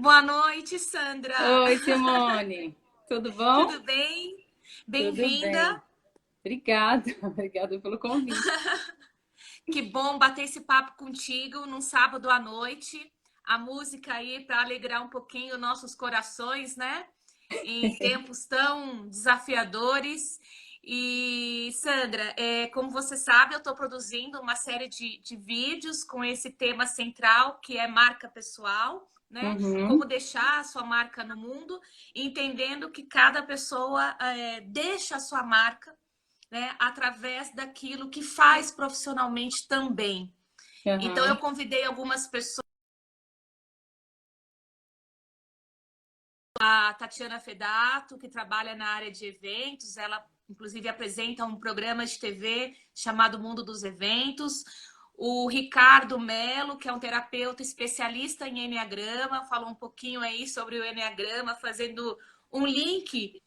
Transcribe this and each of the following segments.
Boa noite, Sandra. Oi, Simone. Tudo bom? Tudo bem? Tudo Bem-vinda. bem. Obrigada. Obrigada pelo convite. Que bom bater esse papo contigo num sábado à noite. A música aí para alegrar um pouquinho nossos corações, né? Em tempos tão desafiadores. E, Sandra, como você sabe, eu estou produzindo uma série de vídeos com esse tema central, que é marca pessoal, né? Como Uhum. deixar a sua marca no mundo, entendendo que cada pessoa deixa a sua marca, né, através daquilo que faz profissionalmente também. Então, eu Aham. convidei algumas pessoas, a Tatiana Fedato, que trabalha na área de eventos, ela inclusive apresenta um programa de TV chamado Mundo dos Eventos. O Ricardo Melo, que é um terapeuta especialista em Enneagrama, falou um pouquinho aí sobre o Enneagrama, fazendo um link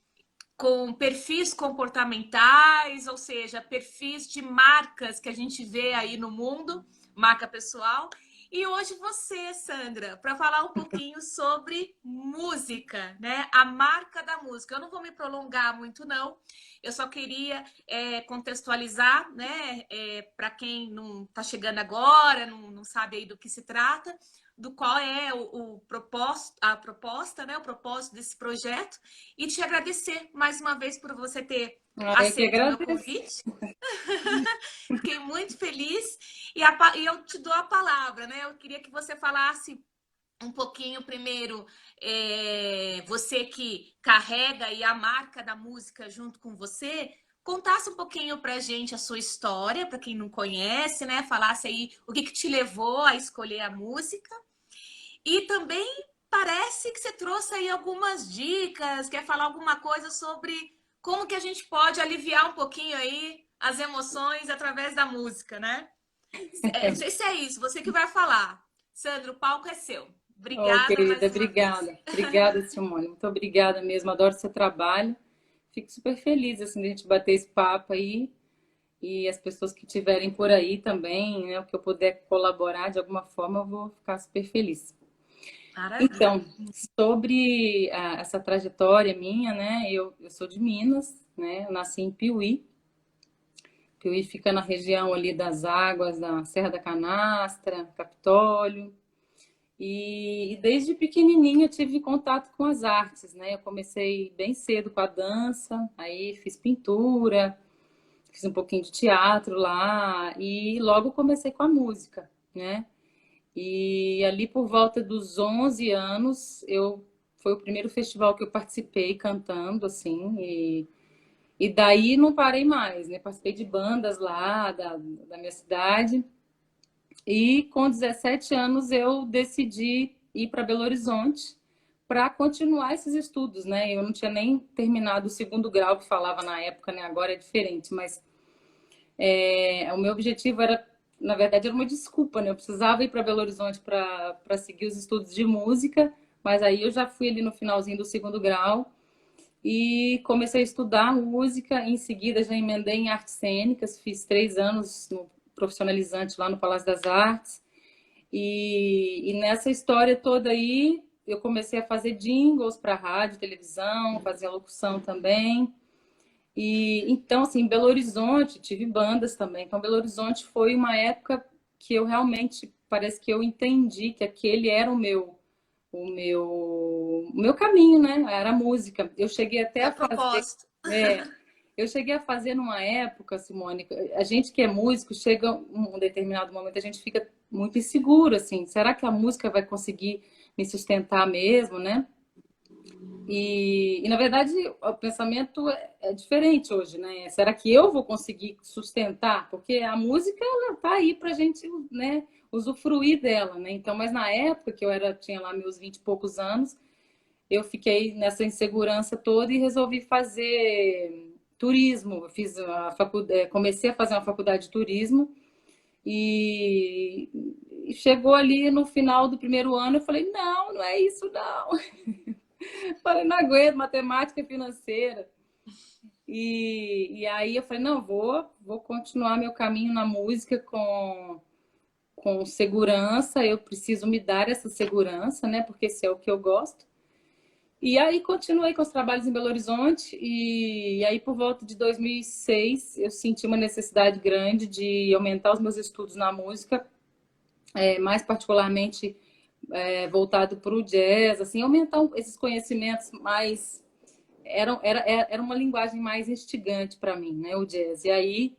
com perfis comportamentais, ou seja, perfis de marcas que a gente vê aí no mundo, marca pessoal. E hoje você, Sandra, para falar um pouquinho sobre música, né? A marca da música. Eu não vou me prolongar muito, não. Eu só queria contextualizar, né? Para quem não está chegando agora, não sabe aí do que se trata, do qual é o propósito, a proposta, né? O propósito desse projeto e te agradecer mais uma vez por você ter Ah, eu que aceito o meu agradeço. convite. Fiquei muito feliz e eu te dou a palavra, né? Eu queria que você falasse um pouquinho primeiro, você que carrega aí a marca da música junto com você, contasse um pouquinho pra gente a sua história, para quem não conhece, né? Falasse aí o que te levou a escolher a música. E também parece que você trouxe aí algumas dicas, quer falar alguma coisa sobre como que a gente pode aliviar um pouquinho aí as emoções através da música, né? Não sei se é isso, você que vai falar. Sandro, o palco é seu. Oh, Obrigada querida, mais uma vez. obrigada. Obrigada, Simone. Muito obrigada mesmo. Adoro seu trabalho. Fico super feliz assim de a gente bater esse papo aí e as pessoas que estiverem por aí também, né, o que eu puder colaborar de alguma forma, eu vou ficar super feliz. Maravilha. Então, sobre essa trajetória minha, né? Eu sou de Minas, né? Eu nasci em Piuí. Piuí fica na região ali das águas da Serra da Canastra, Capitólio. E desde pequenininha eu tive contato com as artes, né? Eu comecei bem cedo com a dança, aí fiz pintura, fiz um pouquinho de teatro lá e logo comecei com a música, né? E ali por volta dos 11 anos, eu foi o primeiro festival que eu participei cantando, assim, e daí não parei mais, né? Participei de bandas lá da minha cidade. E com 17 anos eu decidi ir para Belo Horizonte para continuar esses estudos, né? Eu não tinha nem terminado o segundo grau que falava na época, né? Agora é diferente, mas o meu objetivo era, na verdade, era uma desculpa, né? Eu precisava ir para Belo Horizonte para seguir os estudos de música, mas aí eu já fui ali no finalzinho do segundo grau e comecei a estudar música. Em seguida, já emendei em artes cênicas, fiz 3 anos no profissionalizante lá no Palácio das Artes. E nessa história toda aí, eu comecei a fazer jingles para rádio, televisão, fazia locução também. E então, assim, em Belo Horizonte, tive bandas também. Então, Belo Horizonte foi uma época que eu realmente parece que eu entendi que aquele era o meu caminho, né? Era a música. Eu cheguei até É a o fazer, propósito. é, eu cheguei a fazer numa época, Simone, a gente que é músico, chega um determinado momento, a gente fica muito inseguro, assim, será que a música vai conseguir me sustentar mesmo, né? E na verdade, o pensamento é diferente hoje, né? Será que eu vou conseguir sustentar? Porque a música, ela tá aí pra gente, né, usufruir dela, né? Então, mas na época que tinha lá meus 20 e poucos anos, eu fiquei nessa insegurança toda e resolvi fazer turismo. Eu fiz a faculdade, comecei a fazer uma faculdade de turismo e chegou ali no final do primeiro ano, eu falei, não, não é isso não. Falei, não aguento matemática financeira. E aí eu falei, não, vou continuar meu caminho na música com segurança, eu preciso me dar essa segurança, né? Porque esse é o que eu gosto. E aí continuei com os trabalhos em Belo Horizonte e aí por volta de 2006 eu senti uma necessidade grande de aumentar os meus estudos na música, mais particularmente voltado para o jazz, assim, aumentar esses conhecimentos mais... Era uma linguagem mais instigante para mim, né, o jazz. E aí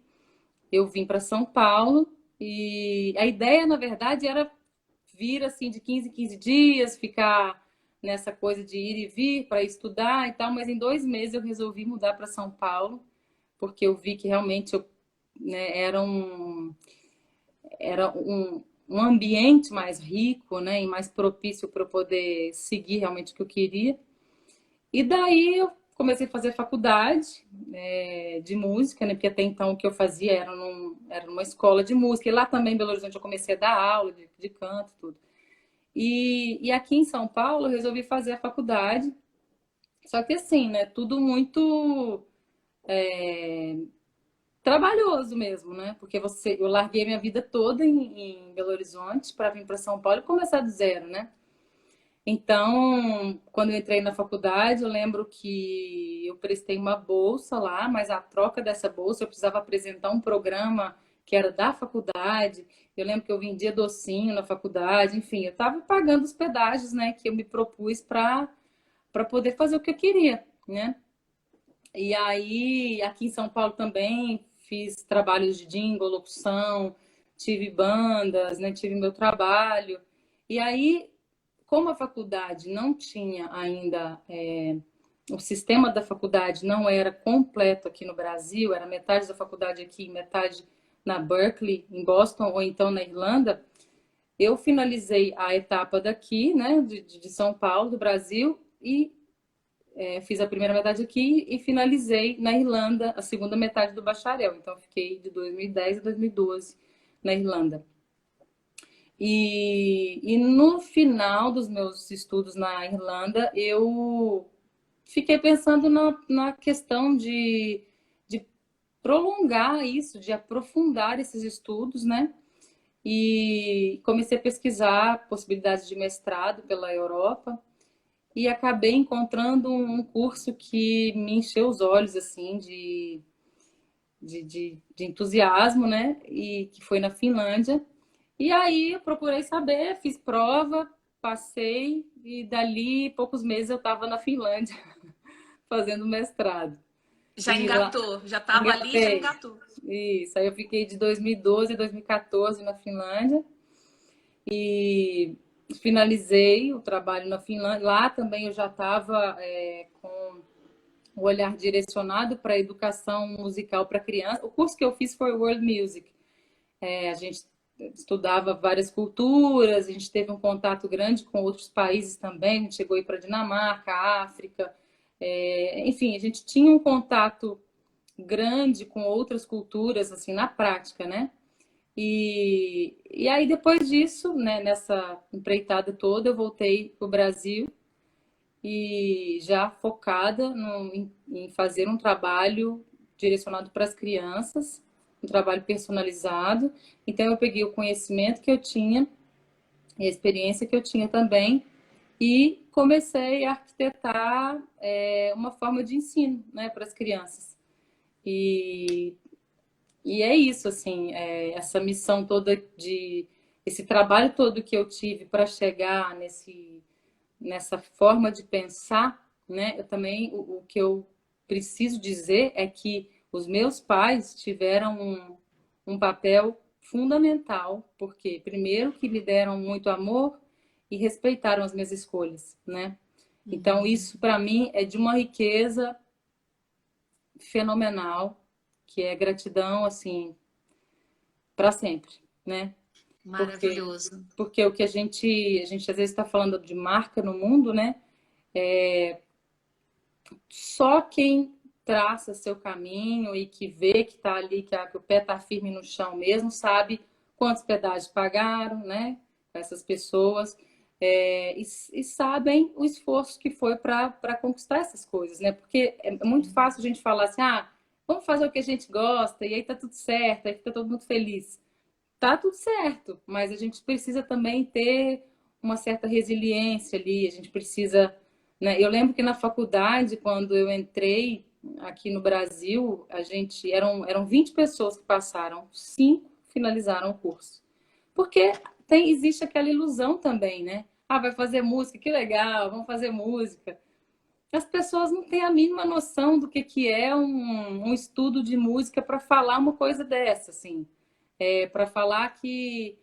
eu vim para São Paulo e a ideia, na verdade, era vir assim de 15 em 15 dias, ficar nessa coisa de ir e vir para estudar e tal, mas em 2 meses eu resolvi mudar para São Paulo, porque eu vi que realmente né, era um ambiente mais rico, né, e mais propício para eu poder seguir realmente o que eu queria. E daí eu comecei a fazer faculdade de música, né? Porque até então o que eu fazia era numa escola de música. E lá também em Belo Horizonte eu comecei a dar aula de canto, tudo. E aqui em São Paulo eu resolvi fazer a faculdade. Só que assim, né? Tudo muito trabalhoso mesmo, né? Porque eu larguei minha vida toda em Belo Horizonte para vir para São Paulo e começar do zero, né? Então, quando eu entrei na faculdade, eu lembro que eu prestei uma bolsa lá, mas a troca dessa bolsa eu precisava apresentar um programa que era da faculdade. Eu lembro que eu vendia docinho na faculdade, enfim, eu estava pagando os pedágios, né, que eu me propus para poder fazer o que eu queria, né? E aí, aqui em São Paulo também fiz trabalhos de jingle, locução, tive bandas, né, tive meu trabalho. E aí como a faculdade não tinha ainda, o sistema da faculdade não era completo aqui no Brasil, era metade da faculdade aqui, metade na Berkeley, em Boston, ou então na Irlanda, eu finalizei a etapa daqui, né, de São Paulo, do Brasil, e fiz a primeira metade aqui e finalizei na Irlanda a segunda metade do bacharel. Então, fiquei de 2010 a 2012 na Irlanda. E no final dos meus estudos na Irlanda, eu fiquei pensando na questão de prolongar isso, de aprofundar esses estudos, né? E comecei a pesquisar possibilidades de mestrado pela Europa e acabei encontrando um curso que me encheu os olhos, assim, de entusiasmo, né? E que foi na Finlândia. E aí eu procurei saber, fiz prova, passei e dali poucos meses eu estava na Finlândia fazendo mestrado. Já E lá engatou, já estava ali, já engatei. engatou. Isso, aí eu fiquei de 2012 a 2014 na Finlândia e finalizei o trabalho na Finlândia. Lá também eu já estava com o olhar direcionado para a educação musical para criança. O curso que eu fiz foi World Music. A gente estudava várias culturas, a gente teve um contato grande com outros países também, a gente chegou a ir para a Dinamarca, África, enfim, a gente tinha um contato grande com outras culturas, assim, na prática, né? E aí, depois disso, né, nessa empreitada toda, eu voltei para o Brasil e já focada em fazer um trabalho direcionado para as crianças, um trabalho personalizado. Então, eu peguei o conhecimento que eu tinha e a experiência que eu tinha também e comecei a arquitetar uma forma de ensino, né, para as crianças. E, e é isso, assim, essa missão toda esse trabalho todo que eu tive para chegar nessa forma de pensar, né? Eu também, o que eu preciso dizer é que os meus pais tiveram um papel fundamental, porque primeiro que me deram muito amor e respeitaram as minhas escolhas, né? Então isso para mim é de uma riqueza fenomenal, que é gratidão assim para sempre, né? Porque Maravilhoso. porque o que a gente às vezes está falando de marca no mundo, né? Só quem traça seu caminho e que vê que está ali, que o pé está firme no chão mesmo, sabe quantos pedágios pagaram, né? Essas pessoas. E sabem o esforço que foi para conquistar essas coisas, né? Porque é muito fácil a gente falar assim, vamos fazer o que a gente gosta, e aí tá tudo certo, aí fica todo mundo feliz. tá tudo certo, mas a gente precisa também ter uma certa resiliência ali, a gente precisa, né? Eu lembro que na faculdade, quando eu entrei aqui no Brasil, eram 20 pessoas que passaram, 5 finalizaram o curso. Porque existe aquela ilusão também, né? Ah, vai fazer música, que legal, vamos fazer música. As pessoas não têm a mínima noção do que é um estudo de música para falar uma coisa dessa, assim. Para falar que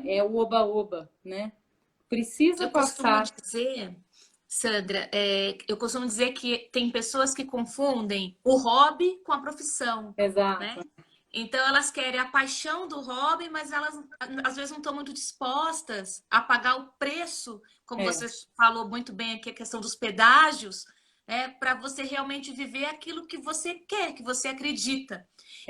é o oba-oba, né? Precisa Eu costumo passar. dizer, Sandra, eu costumo dizer que tem pessoas que confundem o hobby com a profissão, né? Exato. Então elas querem a paixão do hobby, mas elas às vezes não estão muito dispostas a pagar o preço, como É, você falou muito bem aqui, a questão dos pedágios, né, para você realmente viver aquilo que você quer, que você acredita.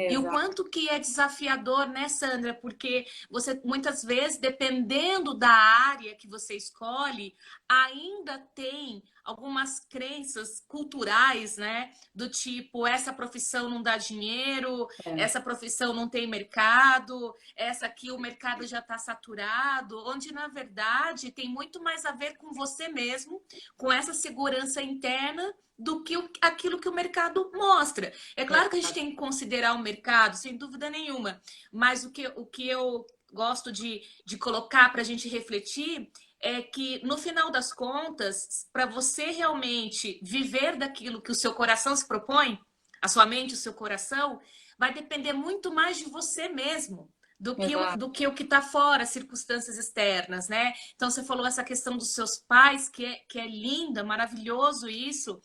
E o exato. quanto que é desafiador, né, Sandra? Porque você muitas vezes, dependendo da área que você escolhe, ainda tem algumas crenças culturais, né? Do tipo, essa profissão não dá dinheiro, É, essa profissão não tem mercado, essa aqui o mercado já está saturado, onde na verdade tem muito mais a ver com você mesmo, com essa segurança interna do que aquilo que o mercado mostra. É claro que a gente tem que considerar o mercado, sem dúvida nenhuma, mas o que eu gosto de colocar para a gente refletir é que, no final das contas, para você realmente viver daquilo que o seu coração se propõe, a sua mente, o seu coração, vai depender muito mais de você mesmo exato. do que o que está fora, circunstâncias externas, né? Então, você falou essa questão dos seus pais, que é linda, maravilhoso isso.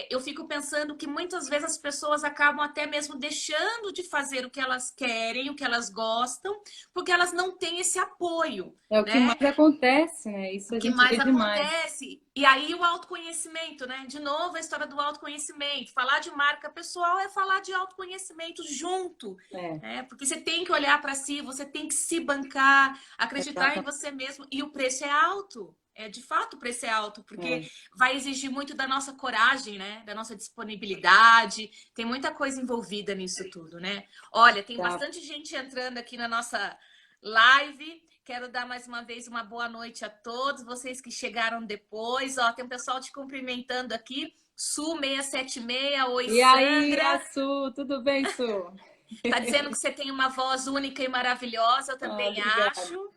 Eu fico pensando que muitas vezes as pessoas acabam até mesmo deixando de fazer o que elas querem, o que elas gostam, porque elas não têm esse apoio, É o que mais né? acontece, né? Isso O a que gente vê mais demais. acontece? E aí o autoconhecimento, né? De novo, a história do autoconhecimento. Falar de marca pessoal é falar de autoconhecimento junto, É, né? Porque você tem que olhar para si, você tem que se bancar, acreditar em exatamente. você mesmo. E o preço é alto. De fato, o preço é alto, porque É, vai exigir muito da nossa coragem, né? Da nossa disponibilidade. Tem muita coisa envolvida nisso tudo, né? Olha, tem tá. bastante gente entrando aqui na nossa live. Quero dar mais uma vez uma boa noite a todos vocês que chegaram depois. Ó, tem um pessoal te cumprimentando aqui. Su676, oi E aí, Sandra. Açu, tudo bem, Su? Tá dizendo que você tem uma voz única e maravilhosa, eu Ah, também obrigada. acho.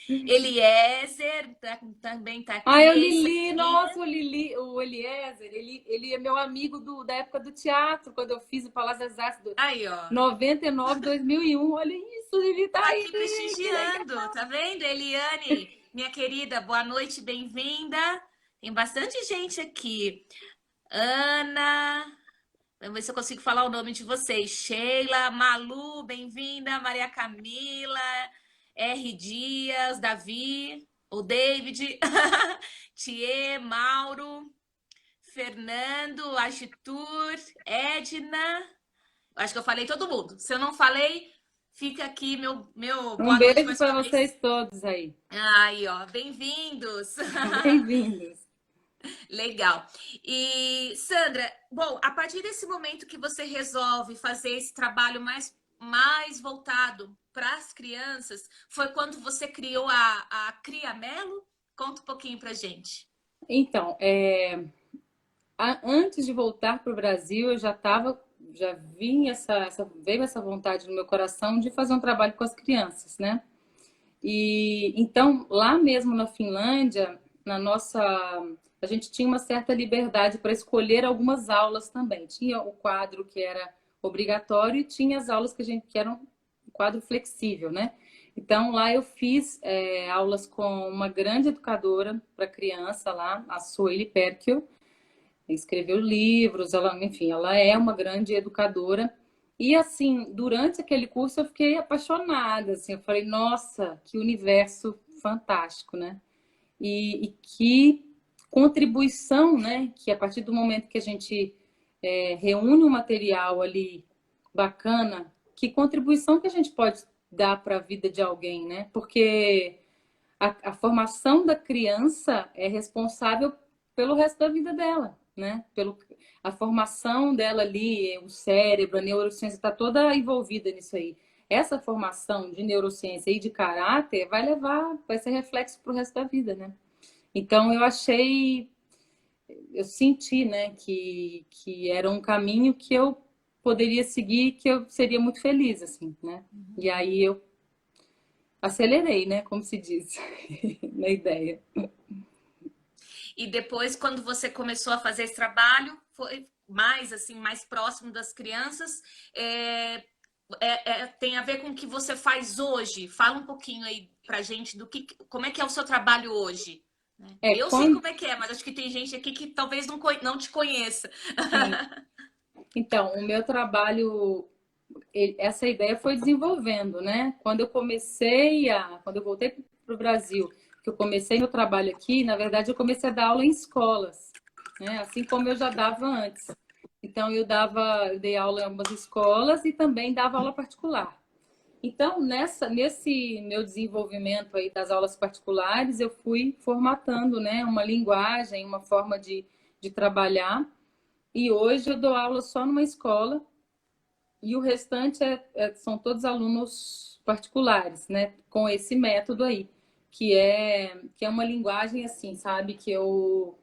Eliezer também tá Ah, o aqui. Lili, Sandrinha. nossa, o Eliezer, ele é meu amigo da época do teatro, quando eu fiz o Palácio das Artes, Aí, ó. 99, 2001. Olha isso, o Lili tá Tá aí, aqui que legal. prestigiando, tá vendo? Eliane, minha querida, boa noite, bem-vinda. Tem bastante gente aqui. Ana, vamos ver se eu consigo falar o nome de vocês. Sheila, Malu, bem-vinda. Maria Camila, R. Dias, Davi, o David, Thier, Mauro, Fernando, Agitur, Edna. Acho que eu falei todo mundo. Se eu não falei, fica aqui meu Um boa noite beijo mais para uma vez. vocês todos aí. Aí, ó, bem-vindos. Bem-vindos. Legal. E, Sandra, bom, a partir desse momento que você resolve fazer esse trabalho mais voltado para as crianças, foi quando você criou a Cria Melo? Conta um pouquinho pra gente. Então, antes de voltar para o Brasil, já vinha veio essa vontade no meu coração de fazer um trabalho com as crianças, né? E então, lá mesmo na Finlândia, a gente tinha uma certa liberdade para escolher algumas aulas também. Tinha o quadro que era obrigatório e tinha as aulas que eram um quadro flexível, né? Então, lá eu fiz aulas com uma grande educadora para criança lá, a Sueli Perkel, escreveu livros, enfim, ela é uma grande educadora. E assim, durante aquele curso eu fiquei apaixonada, assim, eu falei, nossa, que universo fantástico, né? E que contribuição, né? Que a partir do momento que a gente reúne um material ali bacana, que contribuição que a gente pode dar para a vida de alguém, né? Porque a formação da criança é responsável pelo resto da vida dela, né? A formação dela ali, o cérebro, a neurociência está toda envolvida nisso aí. essa formação de neurociência e de caráter vai ser reflexo para o resto da vida, né? Então eu senti, né, que era um caminho que eu poderia seguir, que eu seria muito feliz, assim, né? E aí eu acelerei, né, como se diz, na ideia. E depois, quando você começou a fazer esse trabalho, foi mais assim, mais próximo das crianças, tem a ver com o que você faz hoje. Fala um pouquinho aí pra gente como é que é o seu trabalho hoje. Né? É, Eu sei quando, como é que é, mas acho que tem gente aqui que talvez não te conheça. sim. Então, o meu trabalho, essa ideia foi desenvolvendo, né? Quando eu voltei para o Brasil, que eu comecei meu trabalho aqui, na verdade, eu comecei a dar aula em escolas, né? Assim como eu já dava antes. Então, eu dei aula em algumas escolas e também dava aula particular. Então, nesse meu desenvolvimento aí das aulas particulares, eu fui formatando, né, uma linguagem, uma forma de trabalhar. E hoje eu dou aula só numa escola e o restante são todos alunos particulares, né, com esse método aí, que é uma linguagem assim, sabe, que eu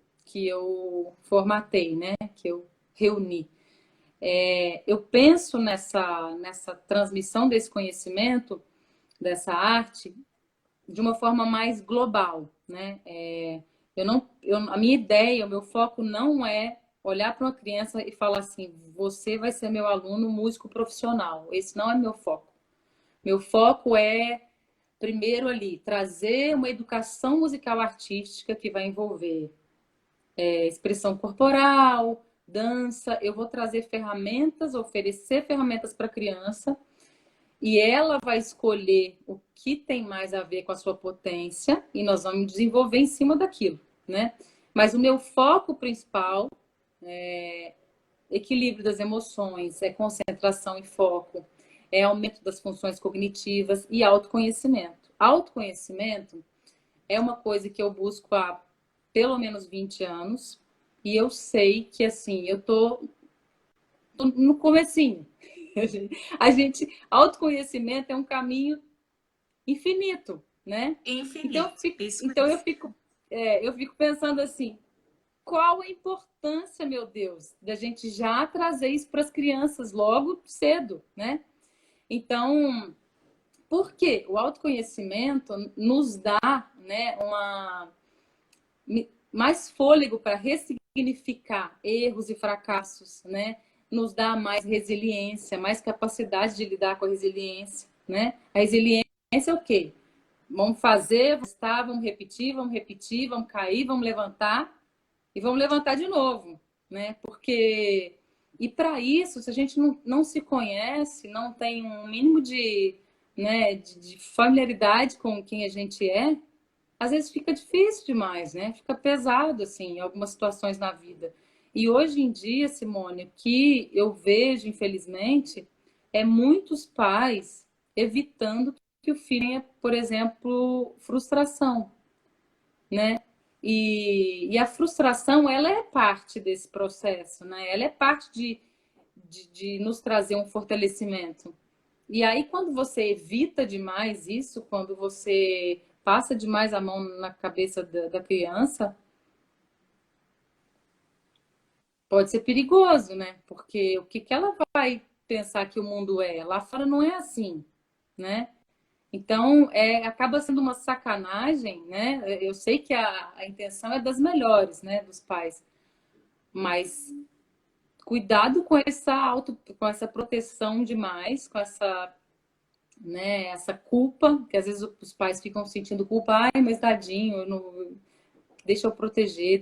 formatei, né, que eu reuni. Eu penso nessa transmissão desse conhecimento, dessa arte, de uma forma mais global, né? A minha ideia, o meu foco não é olhar para uma criança e falar assim, você vai ser meu aluno músico profissional. Esse não é meu foco. Meu foco é, primeiro ali, trazer uma educação musical artística que vai envolver expressão corporal, dança. Eu vou trazer ferramentas, oferecer ferramentas para a criança e ela vai escolher o que tem mais a ver com a sua potência e nós vamos desenvolver em cima daquilo, né? Mas o meu foco principal é equilíbrio das emoções, é concentração e foco, é aumento das funções cognitivas e autoconhecimento. Autoconhecimento é uma coisa que eu busco há pelo menos 20 anos e eu sei que assim, tô no comecinho. Autoconhecimento é um caminho infinito, né? Infinito, isso Então mesmo. eu fico pensando assim, qual a importância, meu Deus, da gente já trazer isso para as crianças logo cedo, né? Então, por quê? O autoconhecimento nos dá, né, mais fôlego para ressignificar erros e fracassos, né? Nos dá mais resiliência, mais capacidade de lidar com a resiliência, né? A resiliência é o quê? Vamos fazer, vamos repetir, vamos cair, vamos levantar e vamos levantar de novo, né? Porque e para isso, se a gente não se conhece, não tem um mínimo de familiaridade com quem a gente é, às vezes fica difícil demais, né? Fica pesado, assim, em algumas situações na vida. E hoje em dia, Simone, o que eu vejo, infelizmente, é muitos pais evitando que o filho tenha, por exemplo, frustração, né? E a frustração, ela é parte desse processo, né? Ela é parte de nos trazer um fortalecimento. E aí, quando você evita demais isso, quando você passa demais a mão na cabeça da criança, pode ser perigoso, né? Porque o que que ela vai pensar que o mundo é? Lá fora não é assim, né? Então, acaba sendo uma sacanagem, né? Eu sei que a intenção é das melhores, né, dos pais, mas cuidado com essa proteção demais, com essa, né, essa culpa, que às vezes os pais ficam sentindo culpa, ai, mas tadinho, deixa eu proteger,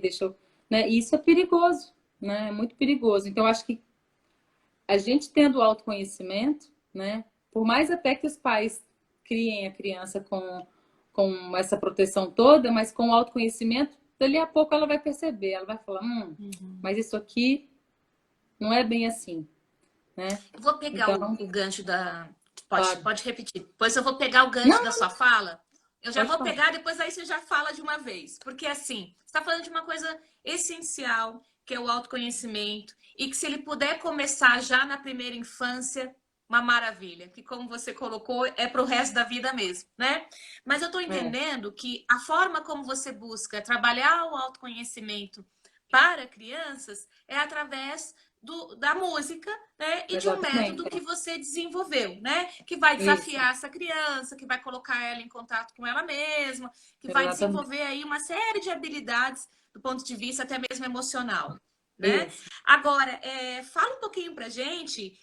né? E isso é perigoso, né? É muito perigoso. Então, acho que a gente tendo autoconhecimento, né? Por mais até que os pais criem a criança com essa proteção toda, mas com o autoconhecimento, dali a pouco ela vai perceber, ela vai falar, mas isso aqui não é bem assim, né? Eu vou pegar Então, o gancho da. claro. Pode repetir. Depois eu vou pegar o gancho Não, da sua fala. Eu já pode vou falar. pegar, depois aí você já fala de uma vez. Porque assim, você está falando de uma coisa essencial, que é o autoconhecimento. E que se ele puder começar já na primeira infância, uma maravilha, que como você colocou, é para o resto da vida mesmo, né? Mas eu estou entendendo que a forma como você busca trabalhar o autoconhecimento para crianças é através da música, né? E de um método Exatamente. que você desenvolveu, né? Que vai Isso, desafiar essa criança, que vai colocar ela em contato com ela mesma, que vai exatamente. desenvolver aí uma série de habilidades do ponto de vista até mesmo emocional, né? Isso. Agora, fala um pouquinho pra gente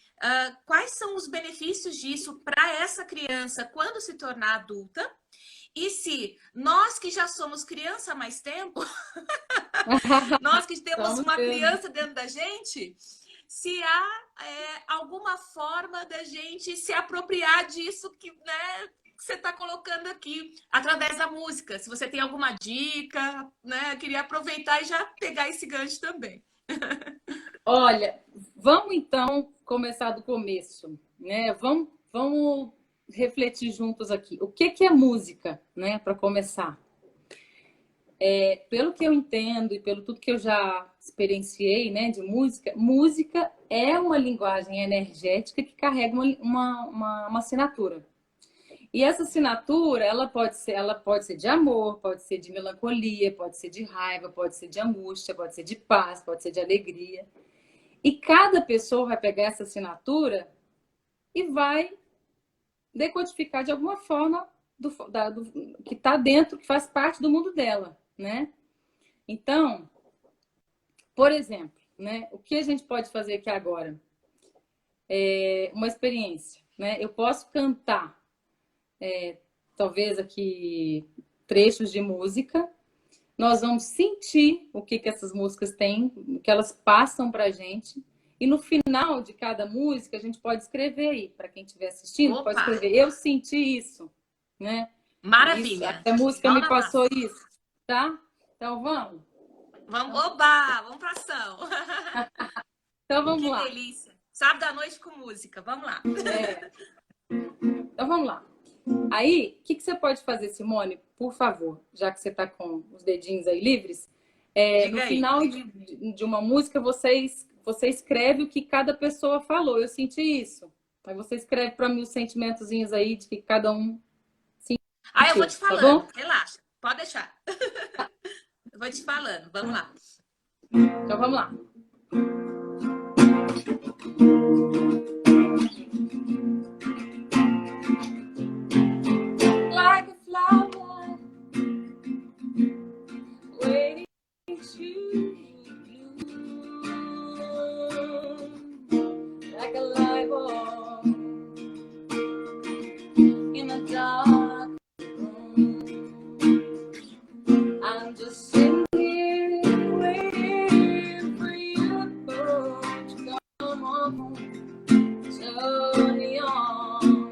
quais são os benefícios disso para essa criança quando se tornar adulta. E se nós que já somos criança há mais tempo, nós que temos Vamos uma ver, né? criança dentro da gente, se há alguma forma da gente se apropriar disso que, né, que você está colocando aqui, através da música. Se você tem alguma dica, né, eu queria aproveitar e já pegar esse gancho também. Olha, vamos então começar do começo, né? Vamos refletir juntos aqui. O que é música, né? Para começar. Pelo que eu entendo e pelo tudo que eu já experienciei, né, de música, música é uma linguagem energética que carrega uma assinatura. E essa assinatura, ela pode ser de amor, pode ser de melancolia, pode ser de raiva, pode ser de angústia, pode ser de paz, pode ser de alegria. E cada pessoa vai pegar essa assinatura e vai decodificar de alguma forma que está dentro, que faz parte do mundo dela, né? Então, por exemplo, né, o que a gente pode fazer aqui agora? Uma experiência, né? Eu posso cantar, talvez aqui, trechos de música. Nós vamos sentir o que essas músicas têm, o que elas passam para a gente. E no final de cada música, a gente pode escrever aí, para quem estiver assistindo, pode Opa! escrever, eu senti isso, né? Isso, Maravilha! a música Mão me na passou massa. isso, tá? Então vamos? Vamos, oba! Vamos pra ação! Então vamos Que lá. delícia! Sábado à noite com música, vamos lá. Então vamos lá. Aí, o que você pode fazer, Simone, por favor, já que você está com os dedinhos aí livres? No Diga aí. final de uma música, você escreve o que cada pessoa falou. Eu senti isso. Aí você escreve para mim os sentimentozinhos aí de que cada um Eu vou sentiu, te tá bom? falando, relaxa, pode deixar. Eu vou te falando, vamos lá. Então vamos lá. Like a flower waiting to bloom, like a light bulb in a dark room. I'm just sitting here waiting for you to come on, turn me on.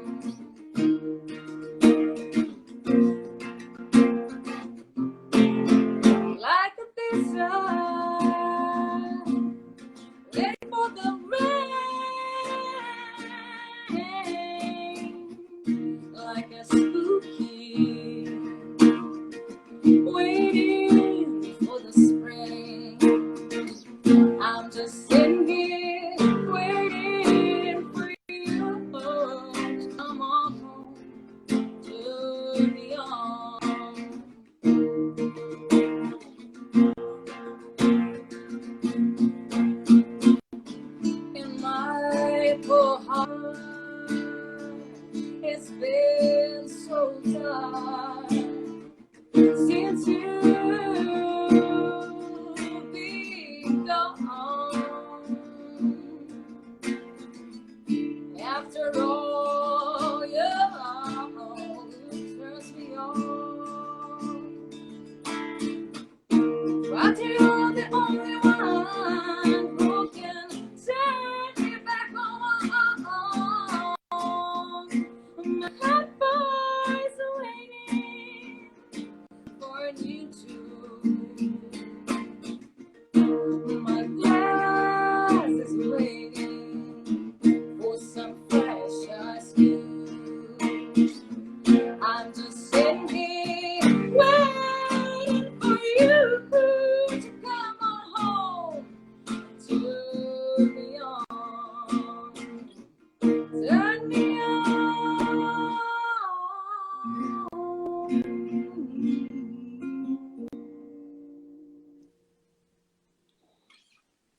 Like a desert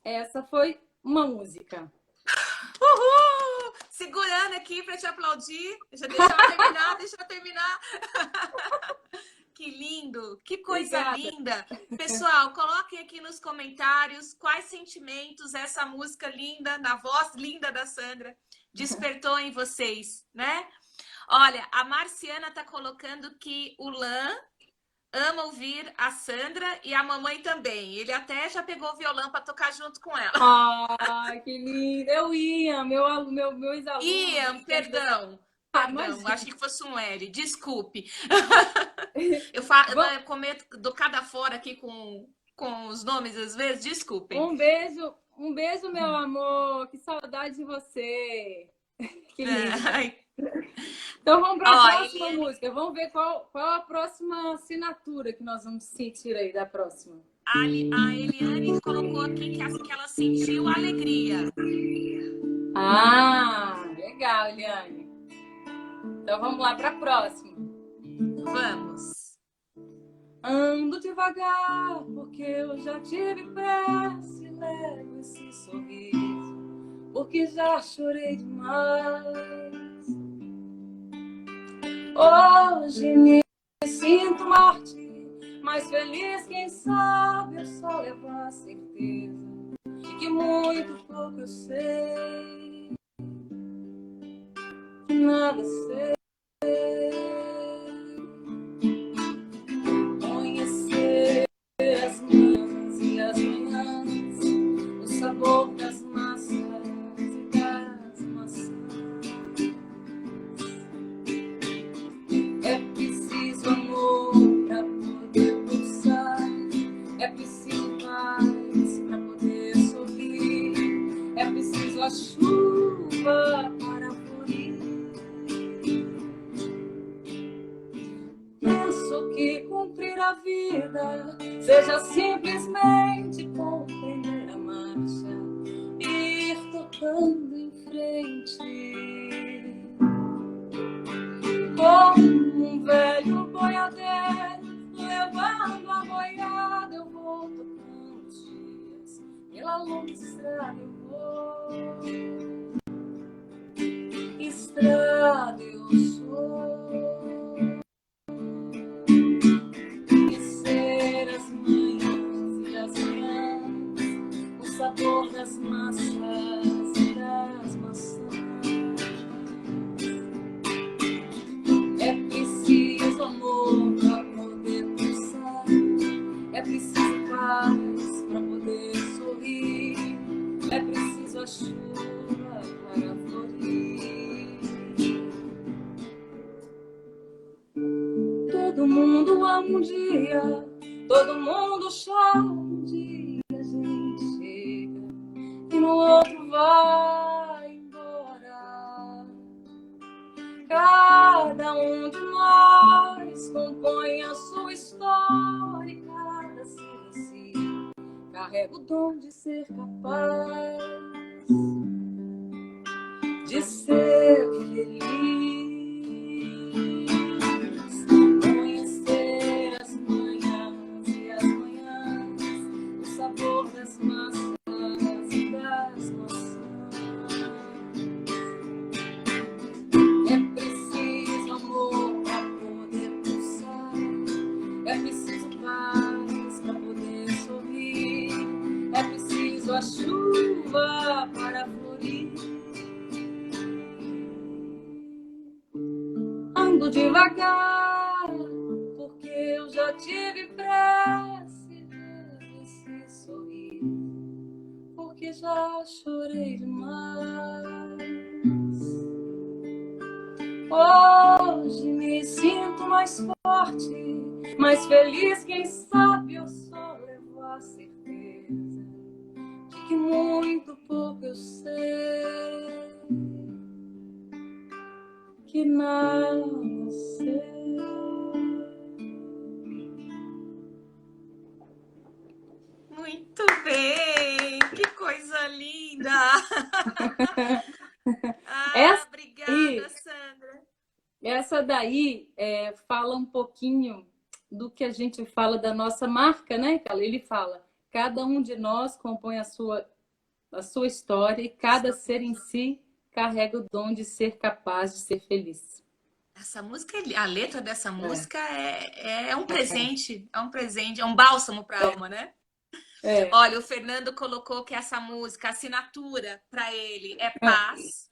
Essa foi uma música. Uhul! Segurando aqui para te aplaudir. Deixa eu terminar. Que lindo, que coisa Obrigada. linda. Pessoal, coloquem aqui nos comentários quais sentimentos essa música linda, na voz linda da Sandra, despertou em vocês, né? Olha, a Marciana tá colocando que o Lan ama ouvir a Sandra e a mamãe também. Ele até já pegou o violão para tocar junto com ela. Ah, que lindo. Eu ia, meu ex-aluno. Ian, perdão. Perdão, acho que fosse um L. Desculpe. Eu cometo cada fora aqui com os nomes às vezes. Desculpem. Um beijo, meu amor. Que saudade de você. Que lindo. Ai. Então vamos para a próxima música. Vamos ver qual a próxima assinatura que nós vamos sentir aí da próxima. A Eliane colocou aqui que ela sentiu alegria. Ah, legal, Eliane. Então vamos lá para a próxima. Vamos. Ando devagar, porque eu já tive pressa e levo esse sorriso, porque já chorei demais. Hoje me sinto morte, mas feliz, quem sabe eu só levo a certeza de que muito pouco eu sei, que nada sei. Conhecer as manhãs e as manhãs, o sabor das massas e das maçãs. É preciso amor para poder pulsar, é preciso paz para poder sorrir, é preciso a chuva para florir. Penso que cumprir a vida seja simplesmente compreender a marcha e ir tocando em frente. Como um velho boiadeiro levando a boiada, eu vou tocando os dias, pela longa estrada eu vou. Estrada eu sou. Conhecer as manhãs e as manhãs, o sabor das massas e das maçãs. É preciso amor para poder pulsar, é preciso paz para poder sorrir, é preciso a chuva para florir. Todo mundo ama um dia, todo mundo chora um dia, a gente chega e no outro vai embora. Cada um de nós compõe a sua história e cada ser assim carrega o dom de ser capaz de ser feliz. Conhecer as manhãs e as manhãs, o sabor das massas e das maçãs. É preciso amor para poder pulsar, é preciso paz para poder sorrir, é preciso a chuva para florir. Ando devagar, porque eu já tive pressa e devo esse sorriso, porque já chorei demais. Hoje me sinto mais forte, mais feliz, quem sabe eu só levo a certeza de que muito pouco eu sei, que nada sei. Muito bem! Que coisa linda! Obrigada, Sandra. Essa daí fala um pouquinho do que a gente fala da nossa marca, né? Ele fala cada um de nós compõe a sua história e cada ser em si carrega o dom de ser capaz de ser feliz. Essa música, a letra dessa É, música é um presente, é um bálsamo para a alma, né? é. Olha, o Fernando colocou que essa música, a assinatura para ele é paz.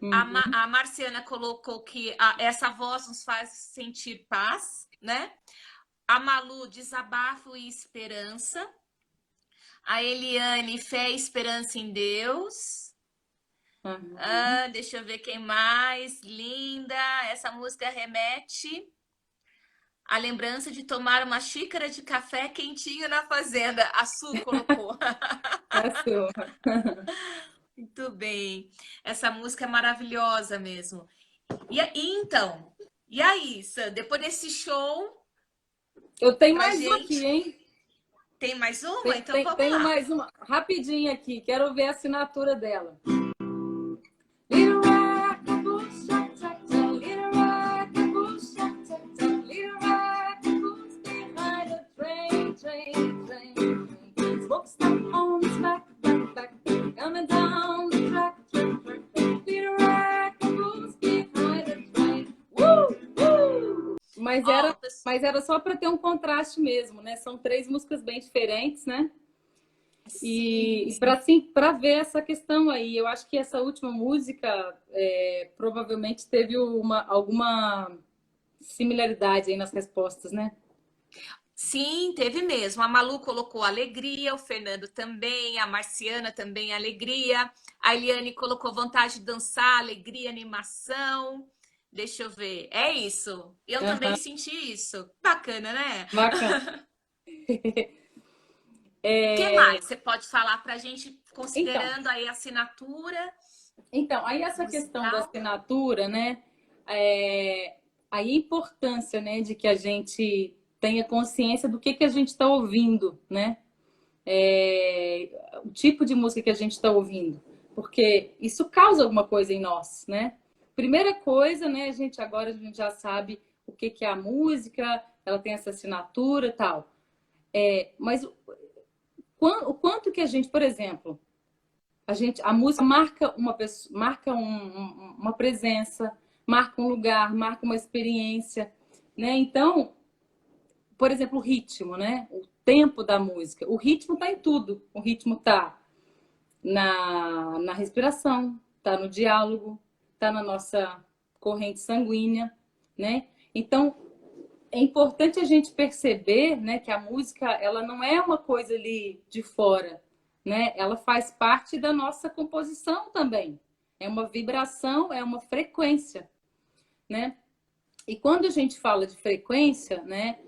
Uhum. A Marciana colocou que essa voz nos faz sentir paz, né? A Malu, desabafo e esperança. A Eliane, fé e esperança em Deus. Uhum. Deixa eu ver quem mais. Linda. Essa música remete à lembrança de tomar uma xícara de café quentinho na fazenda. A Su colocou. É a sua. Muito bem. Essa música é maravilhosa mesmo. Então, e aí, Sam, depois desse show, Eu tenho pra mais uma aqui, gente, hein? tem mais uma? Então vamos Tenho lá. mais uma. Rapidinho aqui. Quero ver a assinatura dela. Little rock-a-boo, shack-tack-tack, little rock-a-boo, shack-tack-tack, little rock-a-boo's behind a train, train, train, train. Smokestack on his back, back, back, coming down the track, track, track, track. Little rock-a-boo's behind a train. Ó, Mas era só para ter um contraste mesmo, né? São três músicas bem diferentes, né? sim, E para assim, para ver essa questão aí, eu acho que essa última música provavelmente teve alguma similaridade aí nas respostas, né? sim, teve mesmo. A Malu colocou alegria, o Fernando também, a Marciana também alegria, a Eliane colocou vontade de dançar, alegria, animação. Deixa eu ver. É isso. Eu também Aham, senti isso. Bacana, né? bacana. O que mais você pode falar para a gente, Então, considerando aí a assinatura aí essa questão da musical? assinatura, né? É, aí a importância, né, de que a gente tenha consciência do que a gente está ouvindo, né? O tipo de música que a gente está ouvindo, porque isso causa alguma coisa em nós, né? Primeira coisa, né? A gente já sabe o que é a música, ela tem essa assinatura e tal. Mas o quanto que a gente, por exemplo, a música marca uma pessoa, marca uma presença, marca um lugar, marca uma experiência, né? Então, por exemplo, o ritmo, né? O tempo da música. O ritmo está em tudo. O ritmo está na respiração, está no diálogo, está na nossa corrente sanguínea, né? Então, é importante a gente perceber, né, que a música ela não é uma coisa ali de fora, né? Ela faz parte da nossa composição também. É uma vibração, é uma frequência, né? E quando a gente fala de frequência, né,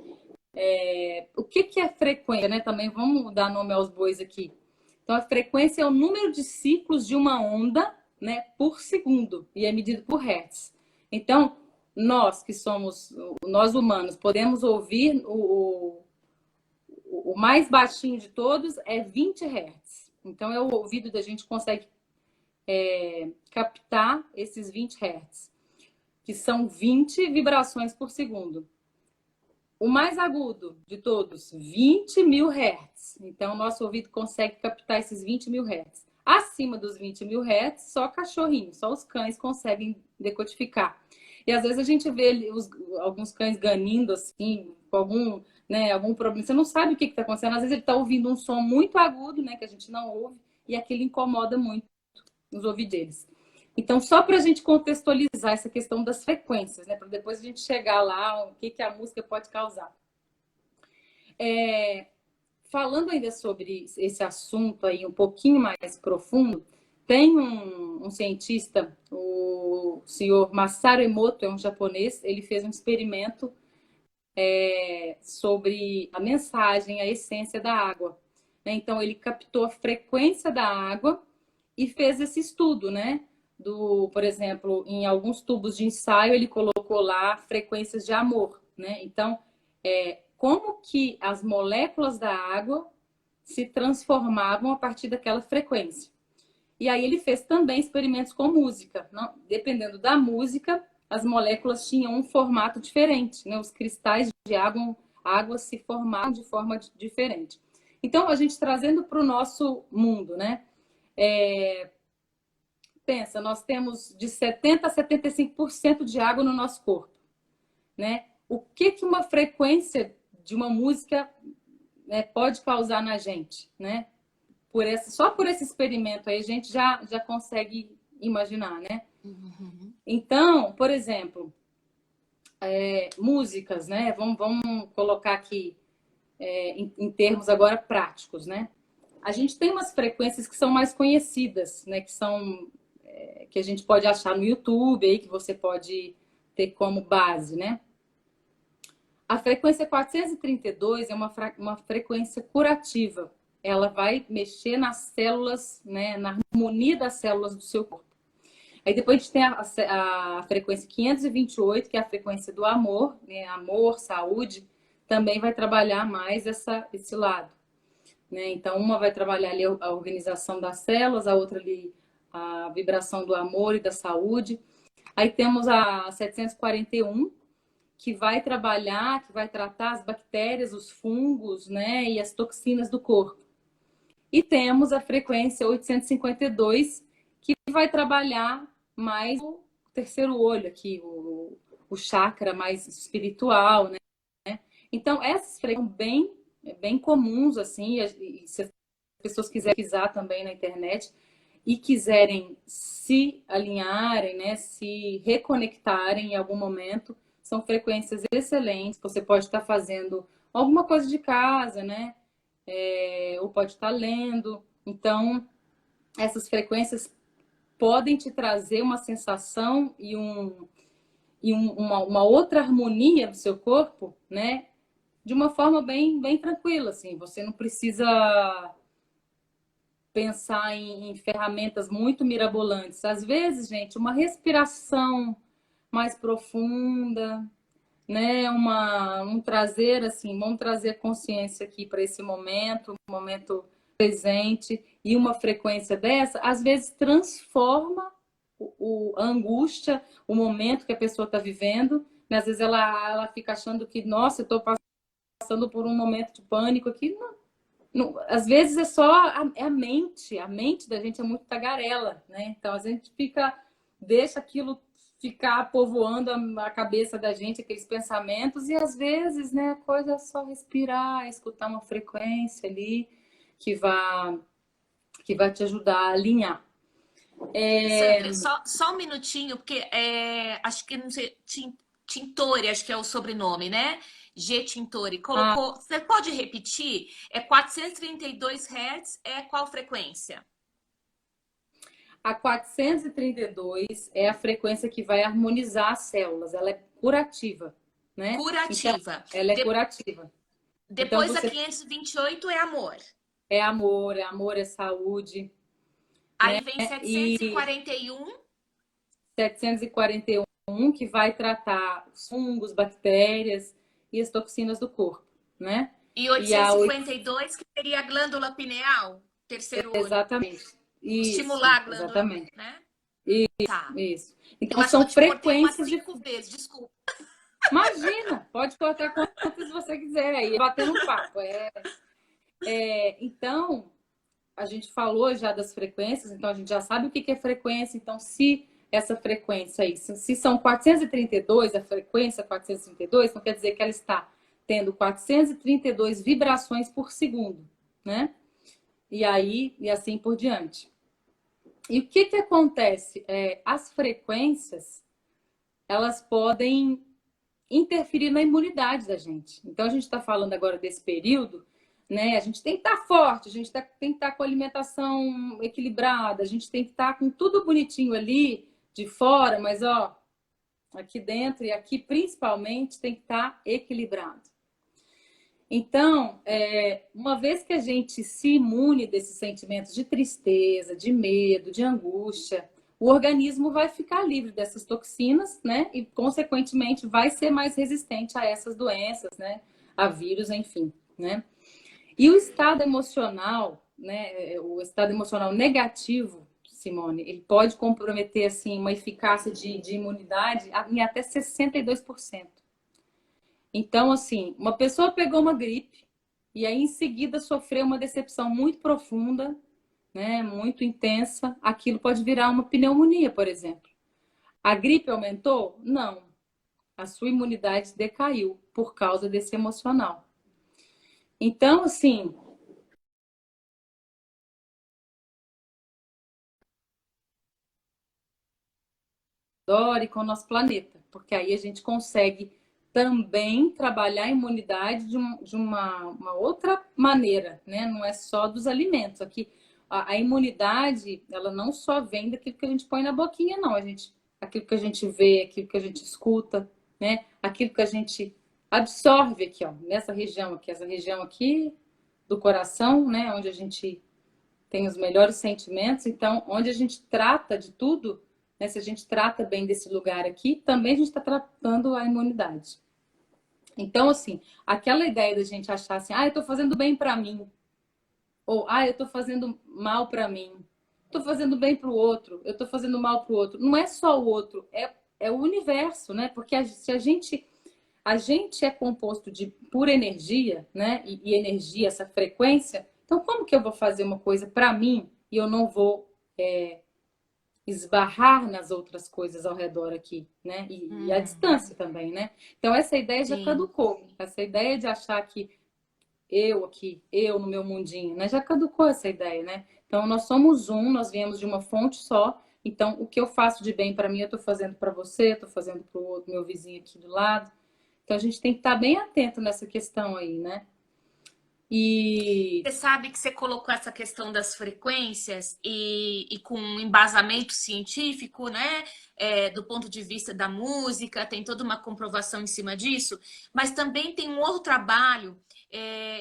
o que é frequência, né? Também vamos dar nome aos bois aqui. Então, a frequência é o número de ciclos de uma onda, né, por segundo, e é medido por hertz. Então, nós humanos, podemos ouvir o mais baixinho de todos é 20 hertz. Então, é o ouvido da gente consegue captar esses 20 hertz, que são 20 vibrações por segundo. O mais agudo de todos, 20 mil hertz. Então, o nosso ouvido consegue captar esses 20 mil hertz. Acima dos 20 mil hertz, só cachorrinho, só os cães conseguem decodificar. E às vezes a gente vê alguns cães ganindo assim, com algum problema. Você não sabe o que está acontecendo. Às vezes ele está ouvindo um som muito agudo, né, que a gente não ouve, e aquilo incomoda muito nos ouvidos deles. Então, só para a gente contextualizar essa questão das frequências, né? Para depois a gente chegar lá, o que a música pode causar. Falando ainda sobre esse assunto aí um pouquinho mais profundo, tem um cientista, o senhor Masaru Emoto, é um japonês, ele fez um experimento sobre a mensagem, a essência da água. Né? Então, ele captou a frequência da água e fez esse estudo, né? Por exemplo, em alguns tubos de ensaio, ele colocou lá frequências de amor, né? Então, como que as moléculas da água se transformavam a partir daquela frequência. E aí ele fez também experimentos com música. Não? Dependendo da música, as moléculas tinham um formato diferente, né? Os cristais de água se formavam de forma diferente. Então, a gente trazendo para o nosso mundo, né? Pensa, nós temos de 70% a 75% de água no nosso corpo, né? O que que uma frequência de uma música, né, pode causar na gente, né? Só por esse experimento aí a gente já consegue imaginar, né? Uhum. Então, por exemplo, músicas, né? Vamos colocar aqui em termos agora práticos, né? A gente tem umas frequências que são mais conhecidas, né? Que a gente pode achar no YouTube aí, que você pode ter como base, né? A frequência 432 é uma frequência curativa. Ela vai mexer nas células, né? Na harmonia das células do seu corpo. Aí depois a gente tem a frequência 528, que é a frequência do amor, né? Amor, saúde, também vai trabalhar mais esse lado, né? Então, uma vai trabalhar ali a organização das células, a outra ali a vibração do amor e da saúde. Aí temos a 741, que vai trabalhar, que vai tratar as bactérias, os fungos, né? E as toxinas do corpo. E temos a frequência 852, que vai trabalhar mais o terceiro olho aqui, o chakra mais espiritual, né? Então, essas frequências são bem comuns, assim, e se as pessoas quiserem pesquisar também na internet e quiserem se alinharem, né, se reconectarem em algum momento, são frequências excelentes. Você pode estar fazendo alguma coisa de casa, né? Ou pode estar lendo. Então, essas frequências podem te trazer uma sensação e uma outra harmonia no seu corpo, né? De uma forma bem tranquila, assim. Você não precisa pensar em ferramentas muito mirabolantes. Às vezes, gente, uma respiração mais profunda, né? Um trazer assim, vamos trazer consciência aqui para esse momento, um momento presente, e uma frequência dessa, às vezes transforma a angústia, o momento que a pessoa está vivendo, né? Às vezes ela fica achando que, nossa, eu estou passando por um momento de pânico aqui. Não, às vezes é só a mente da gente é muito tagarela, né? Então a gente deixa aquilo ficar povoando a cabeça da gente, aqueles pensamentos, e às vezes, né, a coisa é só respirar, escutar uma frequência ali que vai te ajudar a alinhar. Sandra, só um minutinho, porque acho que não sei, Tintori, acho que é o sobrenome, né? G Tintori. Colocou. Você pode repetir? É 432 Hz, é qual frequência? A 432 é a frequência que vai harmonizar as células, ela é curativa, né? Então, Curativa. ela é curativa. Então, Depois da 528 é amor. amor, é saúde, né? Aí vem E 741. 741 que vai tratar os fungos, bactérias e as toxinas do corpo, né? E E a 852, que seria a glândula pineal, terceiro olho. exatamente. Estimular Isso, a glândula, exatamente. né? Isso, Tá. isso. Eu Então acho que são eu te cortei umas frequências de 5 vezes, desculpa. Imagina, pode cortar quantas você quiser aí, batendo um papo. Então, a gente falou já das frequências, então a gente já sabe o que é frequência. Então, se essa frequência aí, se são 432, a frequência 432, não quer dizer que ela está tendo 432 vibrações por segundo, né? E assim por diante. E o que acontece? As frequências, elas podem interferir na imunidade da gente. Então, a gente está falando agora desse período, né? A gente tem que estar forte, a gente tem que estar com a alimentação equilibrada, a gente tem que estar com tudo bonitinho ali de fora, mas ó, aqui dentro e aqui principalmente tem que estar equilibrado. Então, uma vez que a gente se imune desses sentimentos de tristeza, de medo, de angústia, o organismo vai ficar livre dessas toxinas, né? E, consequentemente, vai ser mais resistente a essas doenças, né? A vírus, enfim, né? E o estado emocional, né? O estado emocional negativo, Simone, ele pode comprometer, assim, uma eficácia de imunidade em até 62%. Então, assim, uma pessoa pegou uma gripe, e aí em seguida sofrer uma decepção muito profunda, né, muito intensa, aquilo pode virar uma pneumonia, por exemplo. A gripe aumentou? Não. A sua imunidade decaiu por causa desse emocional. Então, assim, dore com o nosso planeta, porque aí a gente consegue também trabalhar a imunidade de uma outra maneira, né? Não é só dos alimentos. Aqui, a imunidade, ela não só vem daquilo que a gente põe na boquinha, não. Aquilo que a gente vê, aquilo que a gente escuta, né? Aquilo que a gente absorve aqui, ó, nessa região aqui, essa região aqui do coração, né? Onde a gente tem os melhores sentimentos. Então, onde a gente trata de tudo, né? Se a gente trata bem desse lugar aqui, também a gente está tratando a imunidade. Então, assim, aquela ideia da gente achar assim, ah, eu estou fazendo bem para mim, ou ah, eu estou fazendo mal para mim, estou fazendo bem para o outro, eu estou fazendo mal para o outro. Não é só o outro, é o universo, né? Porque se a gente é composto de pura energia, né? E energia, essa frequência. Então, como que eu vou fazer uma coisa para mim e eu não vou esbarrar nas outras coisas ao redor aqui, né? E a distância também, né? Então, essa ideia já Sim. caducou. Essa ideia de achar que eu aqui, eu no meu mundinho, né? Já caducou essa ideia, né? Então, nós somos um, nós viemos de uma fonte só. Então, o que eu faço de bem para mim, eu estou fazendo para você, estou fazendo para o outro, meu vizinho aqui do lado. Então, a gente tem que estar bem atento nessa questão aí, né? E Você sabe que você colocou essa questão das frequências e com um embasamento científico, né? Do ponto de vista da música, tem toda uma comprovação em cima disso, mas também tem um outro trabalho.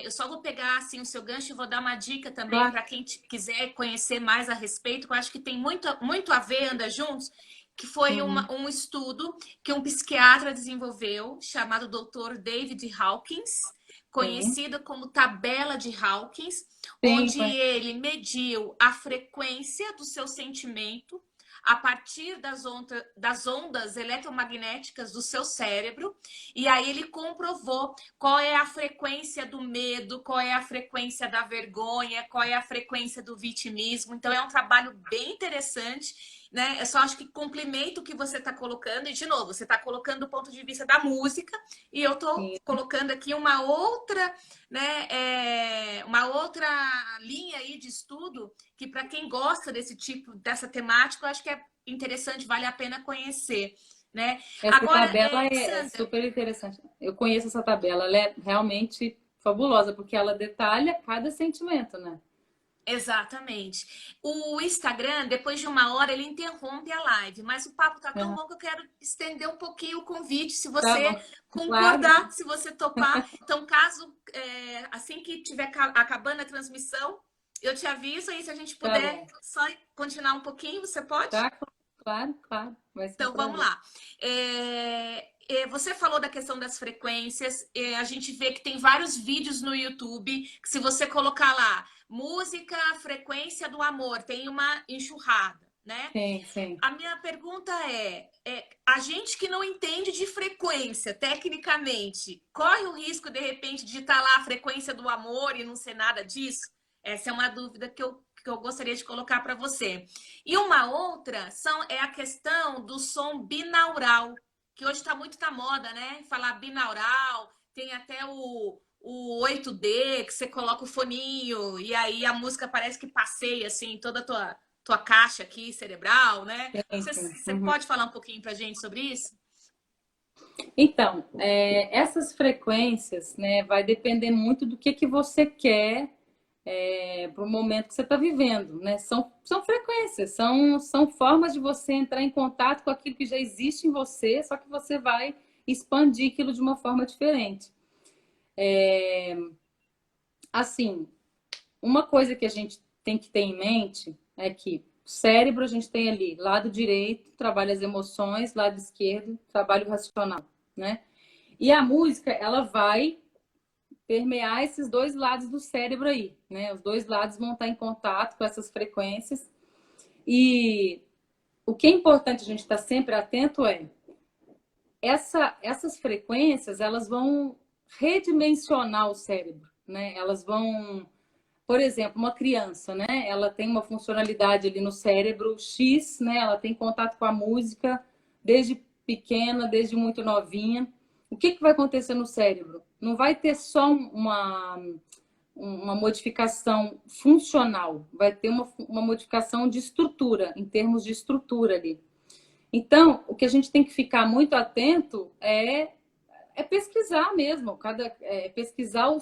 Eu só vou pegar assim, o seu gancho e vou dar uma dica também claro, para quem quiser conhecer mais a respeito, que eu acho que tem muito a ver, anda juntos, que foi uhum, um estudo que um psiquiatra desenvolveu, chamado Dr. David Hawkins, sim, conhecida como tabela de Hawkins, sim, onde ele mediu a frequência do seu sentimento a partir das ondas eletromagnéticas do seu cérebro, e aí ele comprovou qual é a frequência do medo, qual é a frequência da vergonha, qual é a frequência do vitimismo. Então é um trabalho bem interessante, né? Eu só acho que complementa o que você está colocando, e de novo, você está colocando do ponto de vista da música, e eu estou sim. colocando aqui uma outra, né, uma outra linha aí de estudo que para quem gosta desse tipo, dessa temática, eu acho que é interessante, vale a pena conhecer, né? Essa Agora, tabela é Sandra, super interessante. Eu conheço essa tabela, ela é realmente fabulosa, porque ela detalha cada sentimento, né? exatamente. O Instagram, depois de uma hora, ele interrompe a live, mas o papo tá tão Aham. bom que eu quero estender um pouquinho o convite, se Tá você bom. Claro, concordar, se você topar. Então, caso assim que tiver acabando a transmissão, eu te aviso aí se a gente tá puder bom. só continuar um pouquinho, você pode? Tá, claro, claro. Vai ser um Então, vamos prazer. lá. Você falou da questão das frequências. A gente vê que tem vários vídeos no YouTube que, se você colocar lá, música, frequência do amor, tem uma enxurrada, né? Sim, sim. A minha pergunta a gente que não entende de frequência, tecnicamente, corre o risco, de repente, de estar lá a frequência do amor e não ser nada disso? Essa é uma dúvida que eu gostaria de colocar para você. E uma outra é a questão do som binaural, que hoje está muito na moda, né? Falar binaural, tem até o 8D, que você coloca o foninho, e aí a música parece que passeia, assim, toda a tua caixa aqui cerebral, né? Sim, sim. Você Uhum. pode falar um pouquinho pra gente sobre isso? Então, essas frequências, né, vai depender muito do que você quer para o momento que você está vivendo, né? São frequências, são formas de você entrar em contato com aquilo que já existe em você, só que você vai expandir aquilo de uma forma diferente. Assim, uma coisa que a gente tem que ter em mente é que o cérebro a gente tem ali, lado direito, trabalha as emoções, lado esquerdo, trabalho racional, né? E a música, ela vai permear esses dois lados do cérebro aí, né? Os dois lados vão estar em contato com essas frequências. E o que é importante a gente estar sempre atento essas frequências, elas vão redimensionar o cérebro, né? Elas vão, por exemplo, uma criança, né? Ela tem uma funcionalidade ali no cérebro X, né? Ela tem contato com a música desde pequena, desde muito novinha. O que que vai acontecer no cérebro? Não vai ter só uma modificação funcional, vai ter uma modificação de estrutura, em termos de estrutura ali. Então, o que a gente tem que ficar muito atento é pesquisar mesmo, pesquisar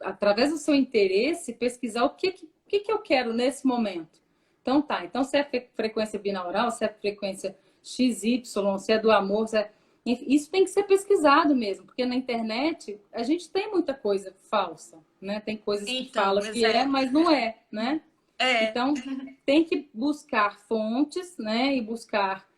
através do seu interesse, pesquisar o que eu quero nesse momento. Então tá, então se é frequência binaural, se é frequência XY, se é do amor, isso tem que ser pesquisado mesmo, porque na internet a gente tem muita coisa falsa, né? Tem coisas que Então, fala que é, mas não é, né? É. Então tem que buscar fontes, né? E buscar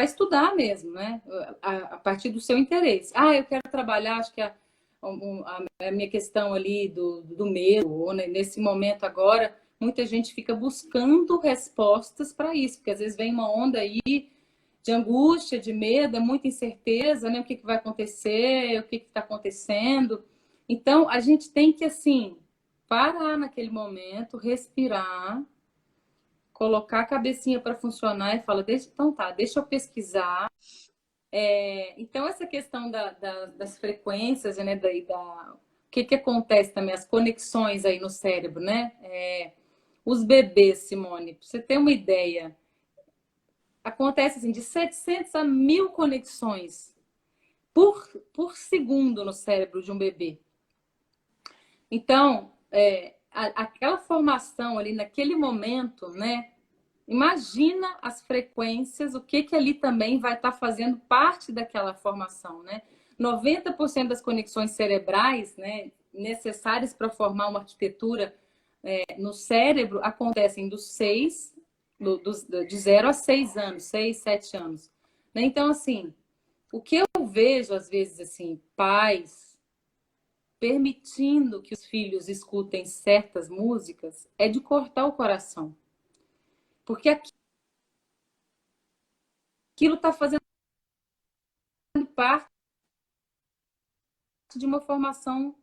estudar mesmo, né? A partir do seu interesse. Ah, eu quero trabalhar, acho que a minha questão ali do medo, ou nesse momento agora, muita gente fica buscando respostas para isso, porque às vezes vem uma onda aí de angústia, de medo, é muita incerteza, né? O que vai acontecer, o que está acontecendo. Então, a gente tem que, assim, parar naquele momento, respirar, colocar a cabecinha para funcionar e falar, então tá, deixa eu pesquisar. Então, essa questão das frequências, né, o que acontece também, as conexões aí no cérebro, né? Os bebês, Simone, pra você ter uma ideia, acontece assim, de 700 a 1000 conexões por segundo no cérebro de um bebê. Então, aquela formação ali naquele momento, né? Imagina as frequências, o que ali também vai estar fazendo parte daquela formação, né? 90% das conexões cerebrais, né, necessárias para formar uma arquitetura no cérebro acontecem de 0 a 6 anos, 6, 7 anos. Né? Então, assim, o que eu vejo, às vezes, assim, pais permitindo que os filhos escutem certas músicas é de cortar o coração. Porque aquilo está fazendo parte de uma formação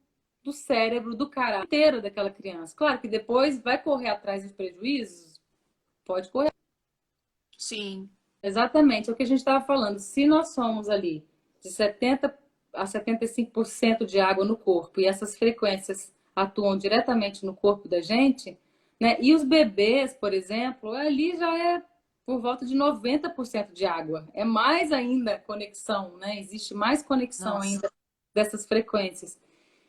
do cérebro, do caráter inteiro daquela criança. Claro que depois vai correr atrás dos prejuízos, pode correr. Sim. Exatamente, é o que a gente estava falando. Se nós somos ali de 70 a 75% de água no corpo e essas frequências atuam diretamente no corpo da gente, né? E os bebês, por exemplo, ali já é por volta de 90% de água. É mais ainda conexão, né? Existe mais conexão Nossa. ainda dessas frequências.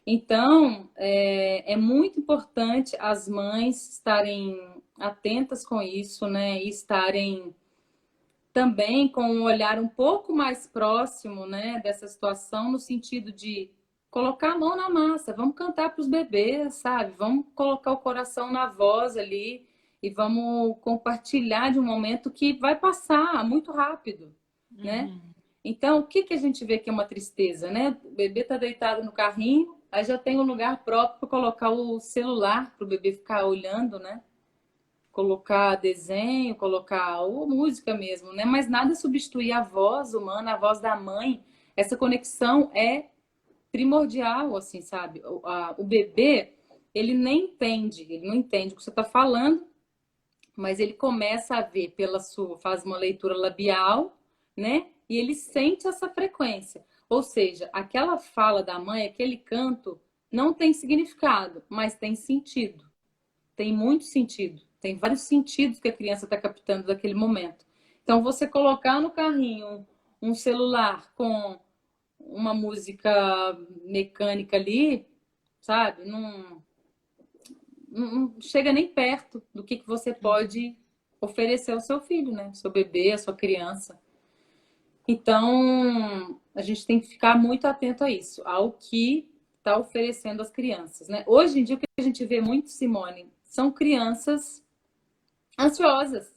Então, é muito importante as mães estarem atentas com isso, né? E estarem também com um olhar um pouco mais próximo, né, dessa situação, no sentido de colocar a mão na massa, vamos cantar para os bebês, sabe? Vamos colocar o coração na voz ali e vamos compartilhar de um momento que vai passar muito rápido, né? Então, o que a gente vê que é uma tristeza, né? O bebê está deitado no carrinho, aí já tem um lugar próprio para colocar o celular para o bebê ficar olhando, né? Colocar desenho, colocar ou música mesmo, né? Mas nada substitui a voz humana, a voz da mãe. Essa conexão é primordial, assim, sabe? O bebê, ele nem entende, ele não entende o que você está falando, mas ele começa a ver faz uma leitura labial, né? E ele sente essa frequência. Ou seja, aquela fala da mãe, aquele canto, não tem significado, mas tem sentido. Tem muito sentido. Tem vários sentidos que a criança está captando daquele momento. Então, você colocar no carrinho um celular com uma música mecânica ali, sabe? Não chega nem perto do que você pode oferecer ao seu filho, né? Seu bebê, a sua criança. Então, a gente tem que ficar muito atento a isso, ao que está oferecendo às crianças, né? Hoje em dia, o que a gente vê muito, Simone, são crianças ansiosas.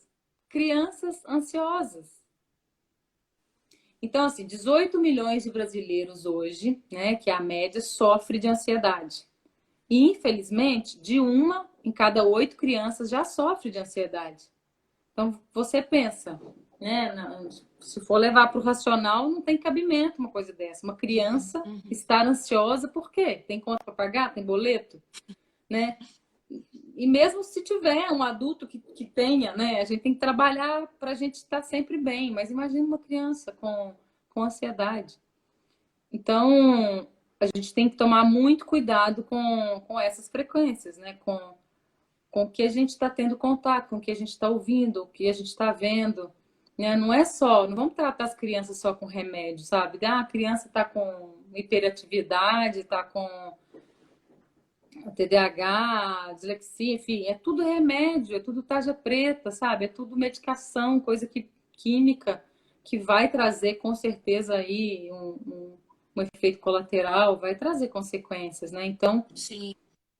Crianças ansiosas. Então, assim, 18 milhões de brasileiros hoje, né, que é a média, sofre de ansiedade. E, infelizmente, de 1 em cada 8 crianças já sofre de ansiedade. Então, você pensa, né? Se for levar para o racional, não tem cabimento uma coisa dessa. Uma criança Uhum. estar ansiosa, por quê? Tem conta para pagar? Tem boleto? Né? E mesmo se tiver um adulto que tenha, né? A gente tem que trabalhar para a gente estar sempre bem. Mas imagina uma criança com ansiedade. Então, a gente tem que tomar muito cuidado com essas frequências, né? Com o que a gente está tendo contato, com o que a gente está ouvindo, o que a gente está vendo. Né? Não é só, não vamos tratar as crianças só com remédio, sabe? Ah, a criança está com hiperatividade, está com TDAH, dislexia, enfim, é tudo remédio, é tudo tarja preta, sabe? É tudo medicação, coisa química que vai trazer com certeza aí um efeito colateral, vai trazer consequências, né? Então, Sim.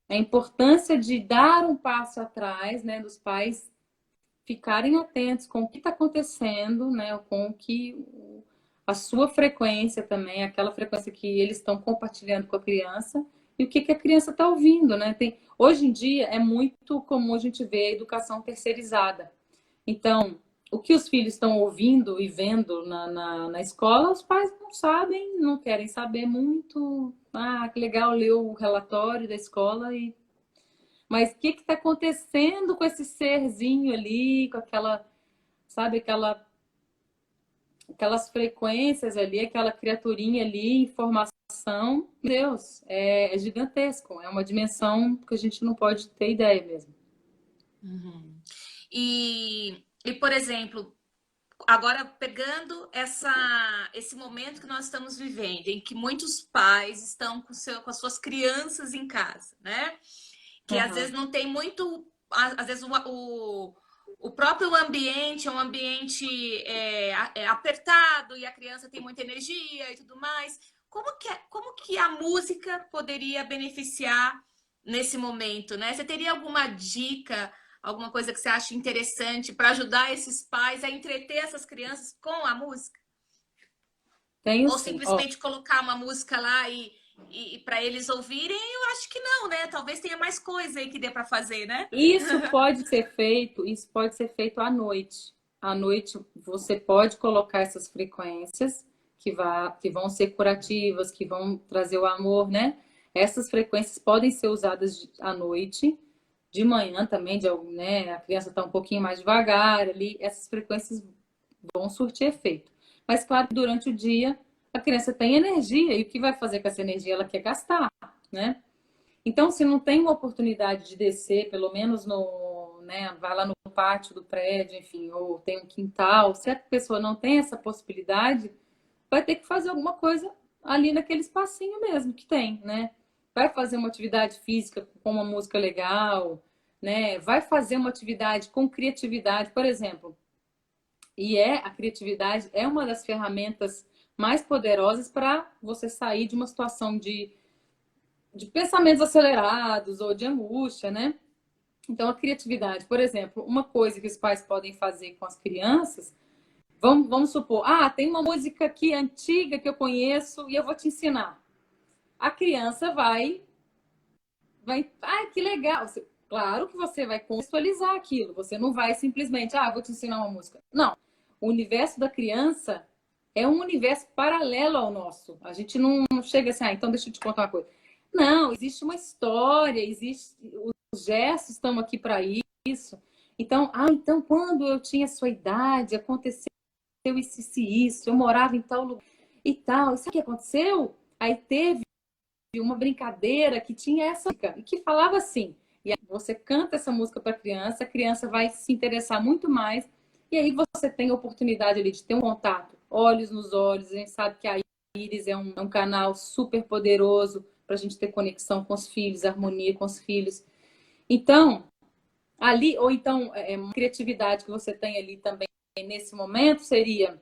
a importância de dar um passo atrás, né, dos pais ficarem atentos com o que está acontecendo, né, com o que a sua frequência também, aquela frequência que eles estão compartilhando com a criança e o que, que a criança está ouvindo, né? Hoje em dia é muito comum a gente ver a educação terceirizada. Então, o que os filhos estão ouvindo e vendo na escola, os pais não sabem, não querem saber muito. Ah, que legal ler o relatório da escola e mas o que está acontecendo com esse serzinho ali, com aquela, sabe, aquelas frequências ali, aquela criaturinha ali, informação, meu Deus, é gigantesco, é uma dimensão que a gente não pode ter ideia mesmo. Uhum. Por exemplo, agora pegando esse momento que nós estamos vivendo, em que muitos pais estão com as suas crianças em casa, né? Que às vezes Uhum. não tem muito, às vezes o próprio ambiente é um ambiente apertado e a criança tem muita energia e tudo mais. Como que a música poderia beneficiar nesse momento, né? Você teria alguma dica, alguma coisa que você acha interessante para ajudar esses pais a entreter essas crianças com a música? Tenho Ou sim. Ó, simplesmente colocar uma música lá e para eles ouvirem? Eu acho que não, né? Talvez tenha mais coisa aí que dê para fazer, né? isso pode ser feito à noite. À noite você pode colocar essas frequências que vão ser curativas, que vão trazer o amor, né? Essas frequências podem ser usadas à noite, de manhã também, né? A criança está um pouquinho mais devagar ali, essas frequências vão surtir efeito. Mas claro que durante o dia a criança tem energia e o que vai fazer com essa energia ela quer gastar, né? Então, se não tem uma oportunidade de descer, pelo menos no, né, vai lá no pátio do prédio, enfim, ou tem um quintal, se a pessoa não tem essa possibilidade, vai ter que fazer alguma coisa ali naquele espacinho mesmo que tem, né? Vai fazer uma atividade física com uma música legal, né? Vai fazer uma atividade com criatividade, por exemplo. A criatividade é uma das ferramentas mais poderosas para você sair de uma situação de pensamentos acelerados ou de angústia, né? Então, a criatividade, por exemplo, uma coisa que os pais podem fazer com as crianças, vamos supor, tem uma música aqui antiga que eu conheço e eu vou te ensinar. A criança que legal. Claro que você vai contextualizar aquilo, você não vai simplesmente, vou te ensinar uma música. Não. O universo da criança é um universo paralelo ao nosso. A gente não chega assim, então deixa eu te contar uma coisa. Não, existe uma história, os gestos estão aqui para isso. Então quando eu tinha sua idade, aconteceu isso, eu morava em tal lugar e tal. Isso que aconteceu? Aí teve uma brincadeira que tinha essa música e que falava assim. E aí você canta essa música para a criança vai se interessar muito mais. E aí você tem a oportunidade ali de ter um contato, olhos nos olhos. A gente sabe que a Iris é um canal super poderoso para a gente ter conexão com os filhos, harmonia com os filhos. Então, ali, ou então, uma criatividade que você tem ali também nesse momento seria: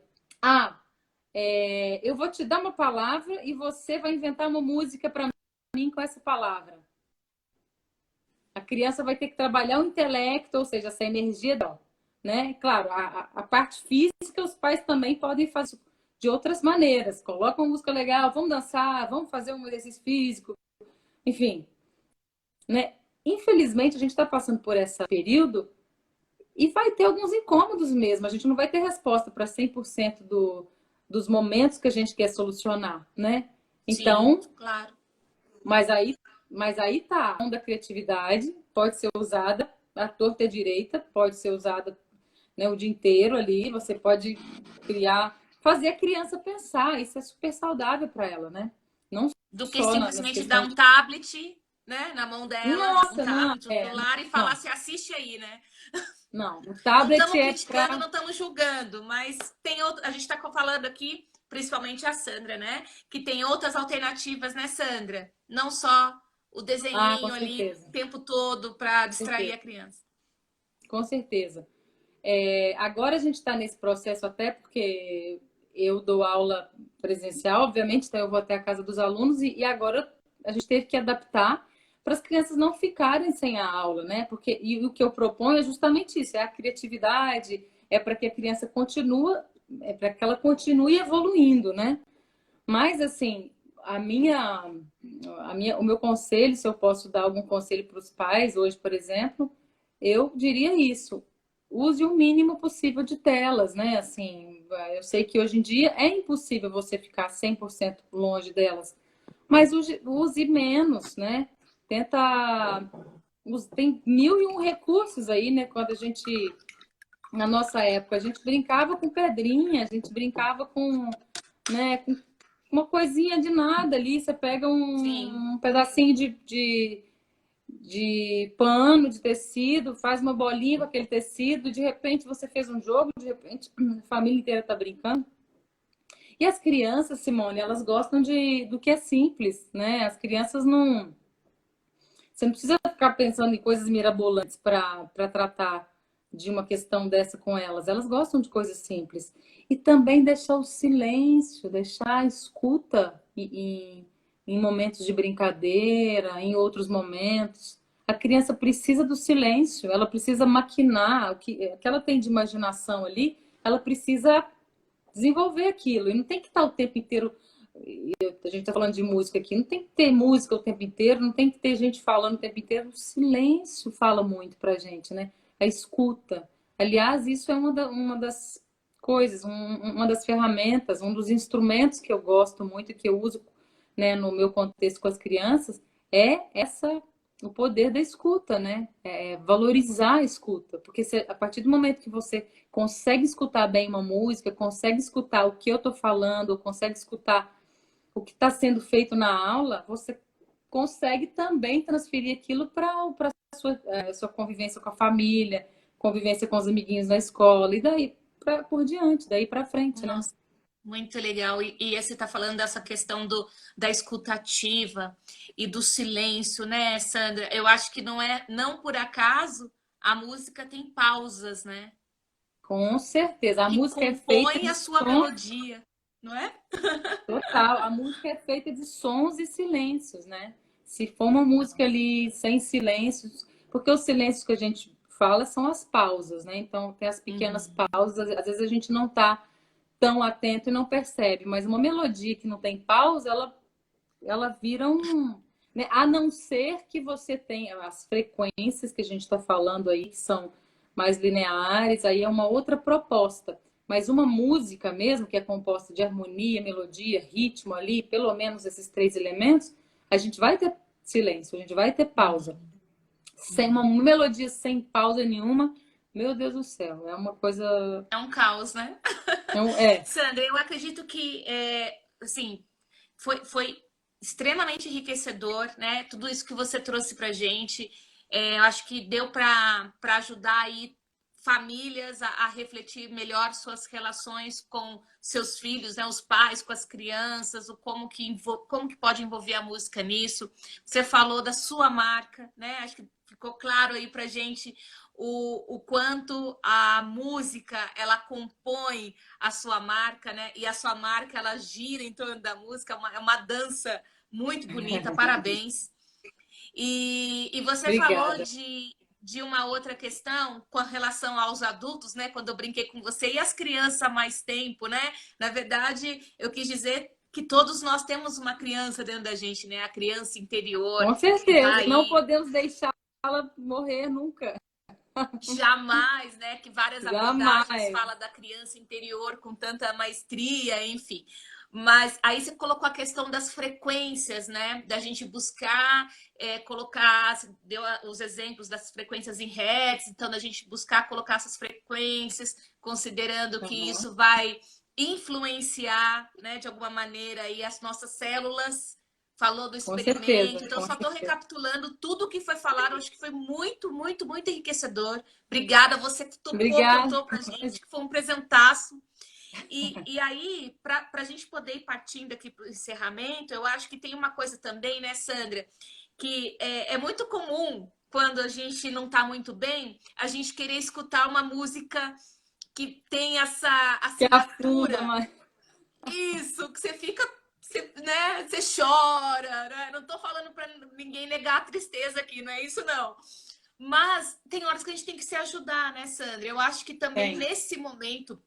eu vou te dar uma palavra e você vai inventar uma música para mim com essa palavra. A criança vai ter que trabalhar o intelecto, ou seja, essa energia dela, né? Claro, a parte física os pais também podem fazer de outras maneiras. Coloca uma música legal, vamos dançar, vamos fazer um exercício físico, enfim, né? Infelizmente a gente está passando por esse período E vai ter alguns incômodos mesmo. A gente não vai ter resposta para 100% dos momentos que a gente quer solucionar, né? Sim, Então, claro. mas aí, mas aí tá. A mão da criatividade pode ser usada à torta e à direita, pode ser usada, né, o dia inteiro ali. Você pode criar, fazer a criança pensar. Isso é super saudável para ela, né? Não Do que só nas simplesmente dar questões um de. tablet, né, na mão dela, um Nossa, não, tablet, um celular e falar não, se assiste aí, né? não. O Não tablet estamos é criticando, para. não estamos julgando, mas tem outro, a gente está falando aqui, principalmente a Sandra, né? Que tem outras alternativas, né, Sandra? Não só o Ah, com desenhinho ali certeza. o tempo todo para Com distrair certeza. a criança. Com certeza. Agora a gente está nesse processo até porque eu dou aula presencial, obviamente, então eu vou até a casa dos alunos e agora a gente teve que adaptar para as crianças não ficarem sem a aula, né? Porque e o que eu proponho é justamente isso, é a criatividade, é para que a criança continue, é para que ela continue evoluindo, né? Mas assim, o meu conselho, se eu posso dar algum conselho para os pais hoje, por exemplo, eu diria isso. Use o mínimo possível de telas, né? Assim, eu sei que hoje em dia é impossível você ficar 100% longe delas, mas use menos, né? Tenta. Tem mil e um recursos aí, né? Quando a gente, na nossa época, a gente brincava com pedrinha, a gente brincava com, né, com uma coisinha de nada ali. Você pega Sim. um pedacinho de pano, de tecido, faz uma bolinha com aquele tecido, de repente você fez um jogo, de repente a família inteira está brincando. E as crianças, Simone, elas gostam do que é simples, né? As crianças não. Você não precisa ficar pensando em coisas mirabolantes para tratar de uma questão dessa com elas. Elas gostam de coisas simples. E também deixar o silêncio, deixar a escuta em momentos de brincadeira, em outros momentos. A criança precisa do silêncio, ela precisa maquinar o que ela tem de imaginação ali, ela precisa desenvolver aquilo. E não tem que estar o tempo inteiro. A gente está falando de música aqui, não tem que ter música o tempo inteiro, não tem que ter gente falando o tempo inteiro. O silêncio fala muito pra gente, né? A escuta. Aliás, isso é uma das coisas, uma das ferramentas, um dos instrumentos que eu gosto muito e que eu uso, né, no meu contexto com as crianças, é o poder da escuta, né? Valorizar a escuta. Porque a partir do momento que você consegue escutar bem uma música, consegue escutar o que eu estou falando, consegue escutar o que está sendo feito na aula, você consegue também transferir aquilo para a sua convivência com a família, convivência com os amiguinhos na escola, e daí por diante, daí para frente, né? Nossa, muito legal. E você está falando dessa questão da escutativa e do silêncio, né, Sandra? Eu acho que não por acaso a música tem pausas, né? Com certeza. A Que música é feita compõe de a sua sons, melodia, não é? total. A música é feita de sons e silêncios, né? Se for uma música ali sem silêncios, porque os silêncios que a gente fala são as pausas, né? Então tem as pequenas Uhum. pausas, às vezes a gente não está tão atento e não percebe, mas uma melodia que não tem pausa, ela vira um. Né? A não ser que você tenha as frequências que a gente está falando aí, que são mais lineares, aí é uma outra proposta. Mas uma música mesmo, que é composta de harmonia, melodia, ritmo ali, pelo menos esses três elementos, a gente vai ter silêncio, a gente vai ter pausa. Sem uma melodia sem pausa nenhuma, meu Deus do céu, é uma coisa. É um caos, né? É, Sandra, eu acredito que, assim, foi extremamente enriquecedor, né? Tudo isso que você trouxe para gente. Eu acho que deu para ajudar aí famílias a refletir melhor suas relações com seus filhos, né? Os pais com as crianças, como que pode envolver a música nisso. Você falou da sua marca, né? Acho que ficou claro aí para gente o quanto a música ela compõe a sua marca, né? E a sua marca ela gira em torno da música, é uma dança muito bonita, parabéns. E você falou obrigada. de uma outra questão com relação aos adultos, né? Quando eu brinquei com você, e as crianças há mais tempo, né? Na verdade, eu quis dizer que todos nós temos uma criança dentro da gente, né? A criança interior Com que está certeza, não aí. podemos deixá-la morrer nunca. Jamais, né? Que várias abordagens Jamais. falam da criança interior com tanta maestria, enfim. Mas aí você colocou a questão das frequências, né? Da gente buscar colocar, você deu os exemplos das frequências em hertz, então da gente buscar colocar essas frequências, considerando que Uhum. isso vai influenciar, né, de alguma maneira aí as nossas células. Falou do Com certeza, experimento, então com só estou certeza. recapitulando tudo o que foi falado, acho que foi muito, muito, muito enriquecedor. Obrigada, você que topou, Obrigada. contou pra gente, que foi um presentaço. E aí, para a gente poder ir partindo aqui para o encerramento, eu acho que tem uma coisa também, né, Sandra, que é muito comum quando a gente não está muito bem, a gente querer escutar uma música que tem essa Que afunda, assinatura. mas Isso, que você fica, você, né, você chora, né? Não estou falando para ninguém negar a tristeza aqui, não é isso não. Mas tem horas que a gente tem que se ajudar, né, Sandra? Eu acho que também tem. nesse momento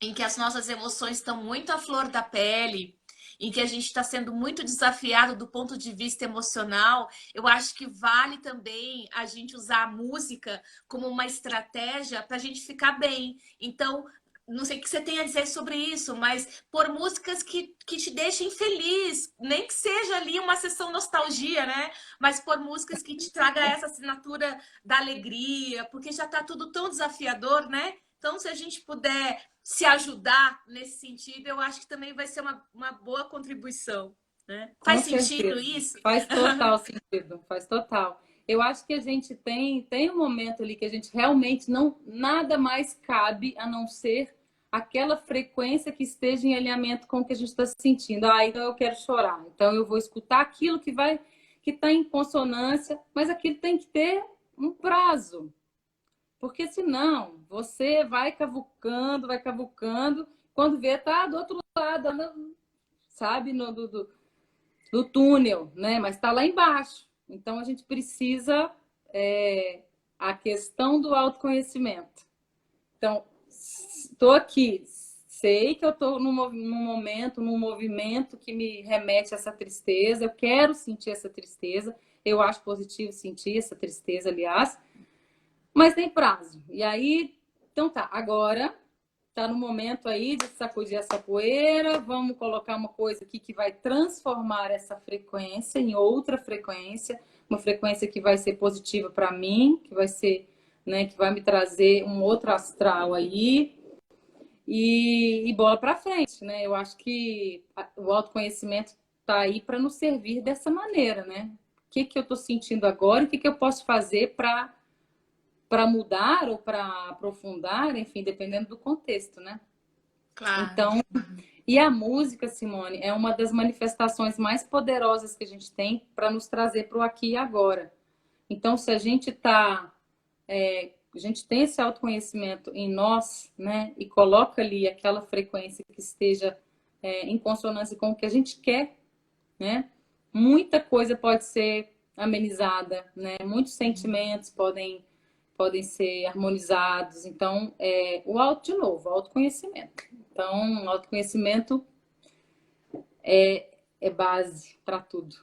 em que as nossas emoções estão muito à flor da pele, em que a gente está sendo muito desafiado do ponto de vista emocional, eu acho que vale também a gente usar a música como uma estratégia para a gente ficar bem. Então, não sei o que você tem a dizer sobre isso, mas por músicas que te deixem feliz, nem que seja ali uma sessão nostalgia, né? Mas por músicas que te traga essa assinatura da alegria, porque já está tudo tão desafiador, né? Então, se a gente puder se ajudar nesse sentido, eu acho que também vai ser uma boa contribuição. Né? Com Faz sentido certeza. isso? Faz total sentido, faz total. Eu acho que a gente tem um momento ali que a gente realmente não nada mais cabe a não ser aquela frequência que esteja em alinhamento com o que a gente está sentindo. Ah, então eu quero chorar. Então eu vou escutar aquilo que está em consonância, mas aquilo tem que ter um prazo, porque senão você vai cavucando, quando vê tá do outro lado, sabe, do túnel, né? Mas está lá embaixo. Então a gente precisa a questão do autoconhecimento. Então, estou aqui, sei que eu estou num momento, num movimento que me remete a essa tristeza, eu quero sentir essa tristeza, eu acho positivo sentir essa tristeza, aliás, mas tem prazo. E aí, então tá, agora tá no momento aí de sacudir essa poeira, vamos colocar uma coisa aqui que vai transformar essa frequência em outra frequência, uma frequência que vai ser positiva para mim, que vai ser, né, que vai me trazer um outro astral aí e bola para frente, né? Eu acho que o autoconhecimento tá aí para nos servir dessa maneira, né? O que que eu estou sentindo agora, o que que eu posso fazer para mudar ou para aprofundar, enfim, dependendo do contexto, né? Claro. Então, e a música, Simone, é uma das manifestações mais poderosas que a gente tem para nos trazer para o aqui e agora. Então, se a gente a gente tem esse autoconhecimento em nós, né, e coloca ali aquela frequência que esteja em consonância com o que a gente quer, né, muita coisa pode ser amenizada, né, muitos sentimentos podem ser harmonizados. Então, de novo, o autoconhecimento. Então, o autoconhecimento é base para tudo.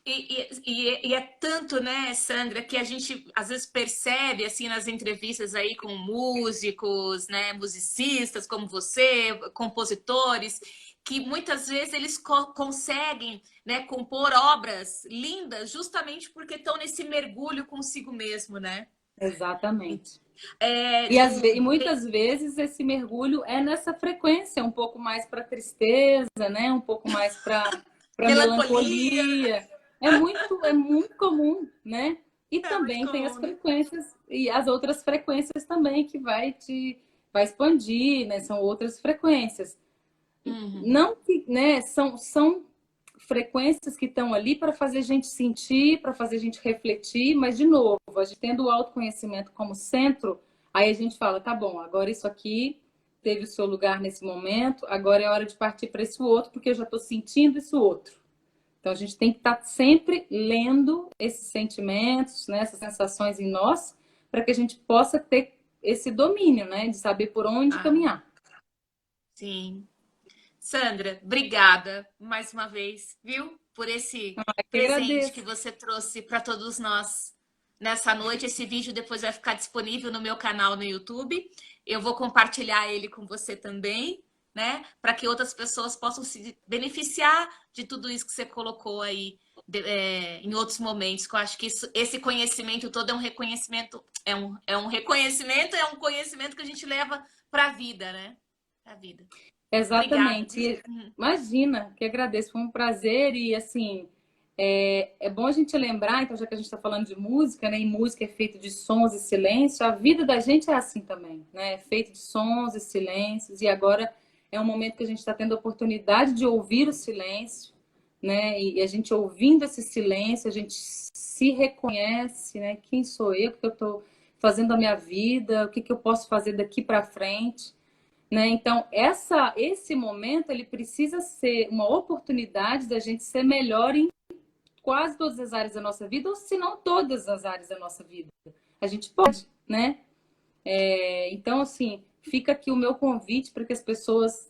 E é tanto, né, Sandra, que a gente às vezes percebe assim nas entrevistas aí com músicos, né, musicistas como você, compositores, que muitas vezes eles conseguem, né, compor obras lindas justamente porque estão nesse mergulho consigo mesmo, né? Exatamente. É, E muitas vezes esse mergulho é nessa frequência, um pouco mais para tristeza, né? Um pouco mais para melancolia, melancolia. É muito comum, né? E é muito também tem as comum, né? frequências e as outras frequências também que vai expandir, né? São outras frequências. Uhum. Não que, né, são frequências que estão ali para fazer a gente sentir, para fazer a gente refletir, mas de novo, a gente tendo o autoconhecimento como centro, aí a gente fala, tá bom, agora isso aqui teve o seu lugar nesse momento, agora é hora de partir para esse outro, porque eu já estou sentindo isso outro. Então a gente tem que estar sempre lendo esses sentimentos, né, essas sensações em nós, para que a gente possa ter esse domínio, né, de saber por onde Ah, caminhar. sim. Sandra, obrigada mais uma vez, viu? Por esse Eu que presente que agradeço. você trouxe para todos nós. nessa noite. Esse vídeo depois vai ficar disponível no meu canal no YouTube. Eu vou compartilhar ele com você também, né? Para que outras pessoas possam se beneficiar de tudo isso que você colocou aí em outros momentos. Que eu acho que esse conhecimento todo é um reconhecimento, é um conhecimento que a gente leva para a vida, né? Para a vida. Obrigada. Exatamente. Imagina, que agradeço, foi um prazer e assim, é bom a gente lembrar, então já que a gente está falando de música, né, e música é feita de sons e silêncio, a vida da gente é assim também, né, é feita de sons e silêncios, e agora é um momento que a gente está tendo a oportunidade de ouvir o silêncio, né, e a gente ouvindo esse silêncio, a gente se reconhece, né, quem sou eu, o que eu estou fazendo a minha vida, o que eu posso fazer daqui para frente. Né? Então, esse momento ele precisa ser uma oportunidade da gente ser melhor em quase todas as áreas da nossa vida, ou se não todas as áreas da nossa vida. A gente pode, né? Então, assim, fica aqui o meu convite para que as pessoas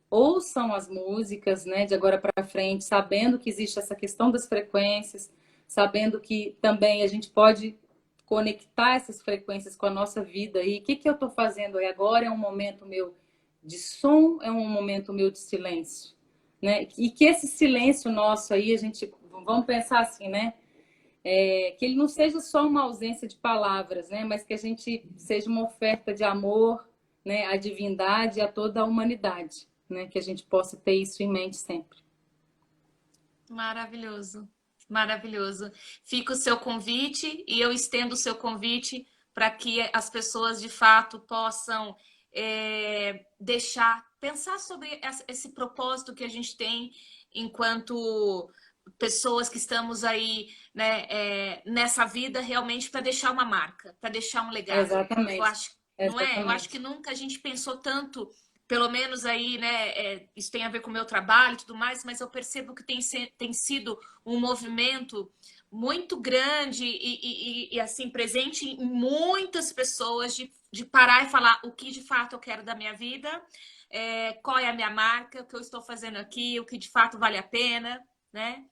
ouçam as músicas, né, de agora para frente, sabendo que existe essa questão das frequências, sabendo que também a gente pode conectar essas frequências com a nossa vida. E o que eu estou fazendo aí agora? É um momento meu de som, é um momento meu de silêncio, né? E que esse silêncio nosso aí, a gente, vamos pensar assim, né? Que ele não seja só uma ausência de palavras, né? Mas que a gente seja uma oferta de amor, né? À divindade e a toda a humanidade, né? Que a gente possa ter isso em mente sempre. Maravilhoso, maravilhoso. Fica o seu convite e eu estendo o seu convite para que as pessoas de fato possam pensar sobre esse propósito que a gente tem enquanto pessoas que estamos aí, né, nessa vida realmente para deixar uma marca, para deixar um legado. Eu Exatamente. acho, não é? Eu acho que Exatamente. nunca a gente pensou tanto, pelo menos aí, né? Isso tem a ver com o meu trabalho e tudo mais, mas eu percebo que tem sido um movimento muito grande e assim presente em muitas pessoas de parar e falar o que de fato eu quero da minha vida, qual é a minha marca, o que eu estou fazendo aqui, o que de fato vale a pena, né?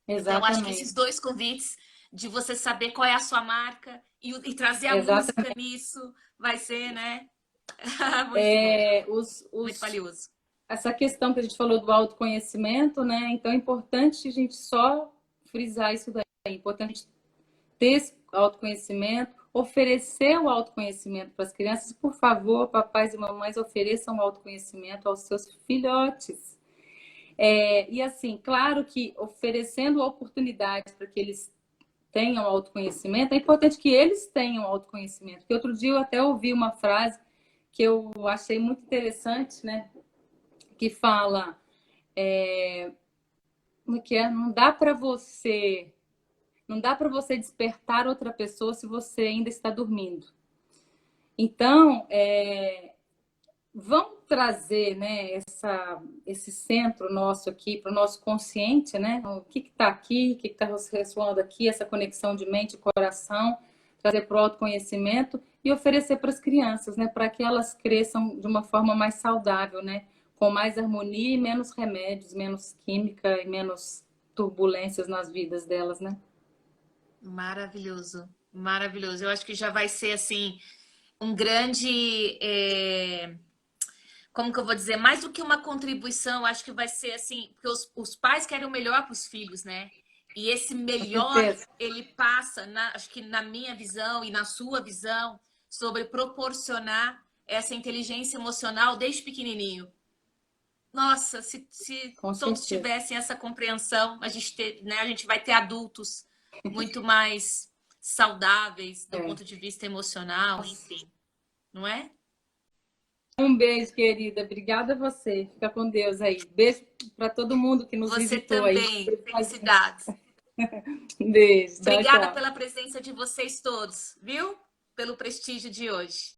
Então, acho que esses Exatamente. dois convites de você saber qual é a sua marca e trazer a música Exatamente. nisso vai ser, né? Muito bom, muito valioso. Essa questão que a gente falou do autoconhecimento, né? Então é importante a gente só frisar isso daí. É importante ter esse autoconhecimento, oferecer o autoconhecimento para as crianças. Por favor, papais e mamães, ofereçam o autoconhecimento aos seus filhotes. E assim, claro que oferecendo oportunidades para que eles tenham autoconhecimento, é importante que eles tenham autoconhecimento. Porque outro dia eu até ouvi uma frase que eu achei muito interessante, né? Que fala, como é que é? Não dá para você despertar outra pessoa se você ainda está dormindo. Então, vamos trazer, né, esse centro nosso aqui para o nosso consciente, né? O que está aqui, o que está ressoando aqui, essa conexão de mente e coração, trazer para o autoconhecimento e oferecer para as crianças, né, para que elas cresçam de uma forma mais saudável, né, com mais harmonia e menos remédios, menos química e menos turbulências nas vidas delas, né? Maravilhoso, maravilhoso. Eu acho que já vai ser assim um grande, como que eu vou dizer, mais do que uma contribuição, acho que vai ser assim, porque os pais querem o melhor para os filhos, né? E esse Com melhor, certeza. ele passa, acho que na minha visão e na sua visão, sobre proporcionar essa inteligência emocional desde pequenininho. Nossa, se Com todos certeza. tivessem essa compreensão, né, a gente vai ter adultos muito mais saudáveis do É. ponto de vista emocional, enfim, não é? Um beijo, querida. Obrigada a você. Fica com Deus aí. Beijo para todo mundo que nos Você visitou aí. também. Felicidades. Um beijo. Tchau, Obrigada tchau. pela presença de vocês todos, viu? Pelo prestígio de hoje.